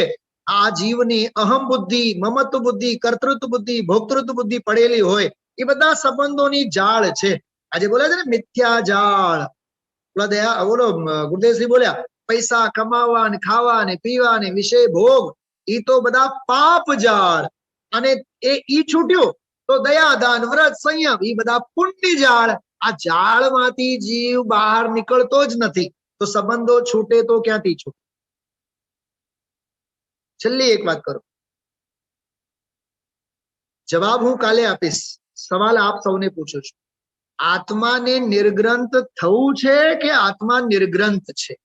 આ જીવની અહમ બુદ્ધિ, મમત્વ બુદ્ધિ, કર્તૃત્વ બુદ્ધિ, ભોક્તૃત્વ બુદ્ધિ પડેલી હોય, એ બધા સંબંધોની જાળ છે. આજે બોલે છે ને મિથ્યા જાળ. બોલો ગુરુદેવશ્રી બોલ્યા, પૈસા કમાવા ને ખાવા ને પીવા ને વિષય ભોગ એ તો બધા પાપ જાળ, અને ઈ છૂટ્યો તો દયા, દાન, વ્રત, સંયમ એ બધા પુણ્ય જાળ. આ જાળમાંથી જીવ બહાર નીકળતો જ નથી, તો સંબંધો છૂટે તો ક્યાંથી છૂટે? છેલ્લી એક વાત કરો, જવાબ હું કાલે આપીશ. સવાલ આપ સૌને પૂછું છું, આત્માને નિર્ગ્રંથ થવું છે કે આત્મા નિર્ગ્રંથ છે?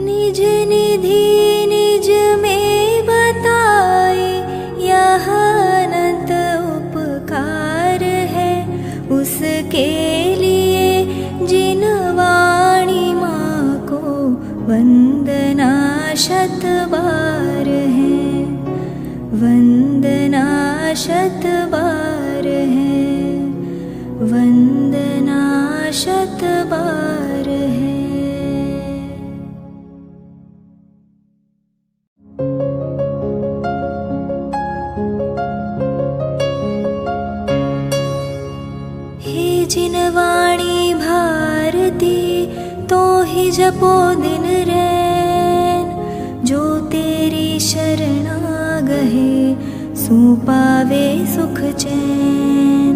निज निधि निज में बताए, यह अनंत उपकार है उसके लिए जिन वाणी माँ को वंदना शत बार है, वंदना शत बार है, वंदना शत बार है। हे जिन वाणी भारती तो ही जपो दिन रैन, जो तेरी शरणा गहे सो पावे सुख चैन।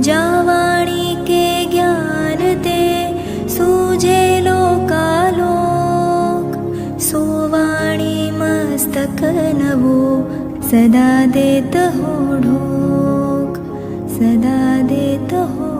जा वाणी के ज्ञान ते सूझे लोकालोक, सो वाणी मस्तक नवो सदा देत हो ढोक, सदा देत हो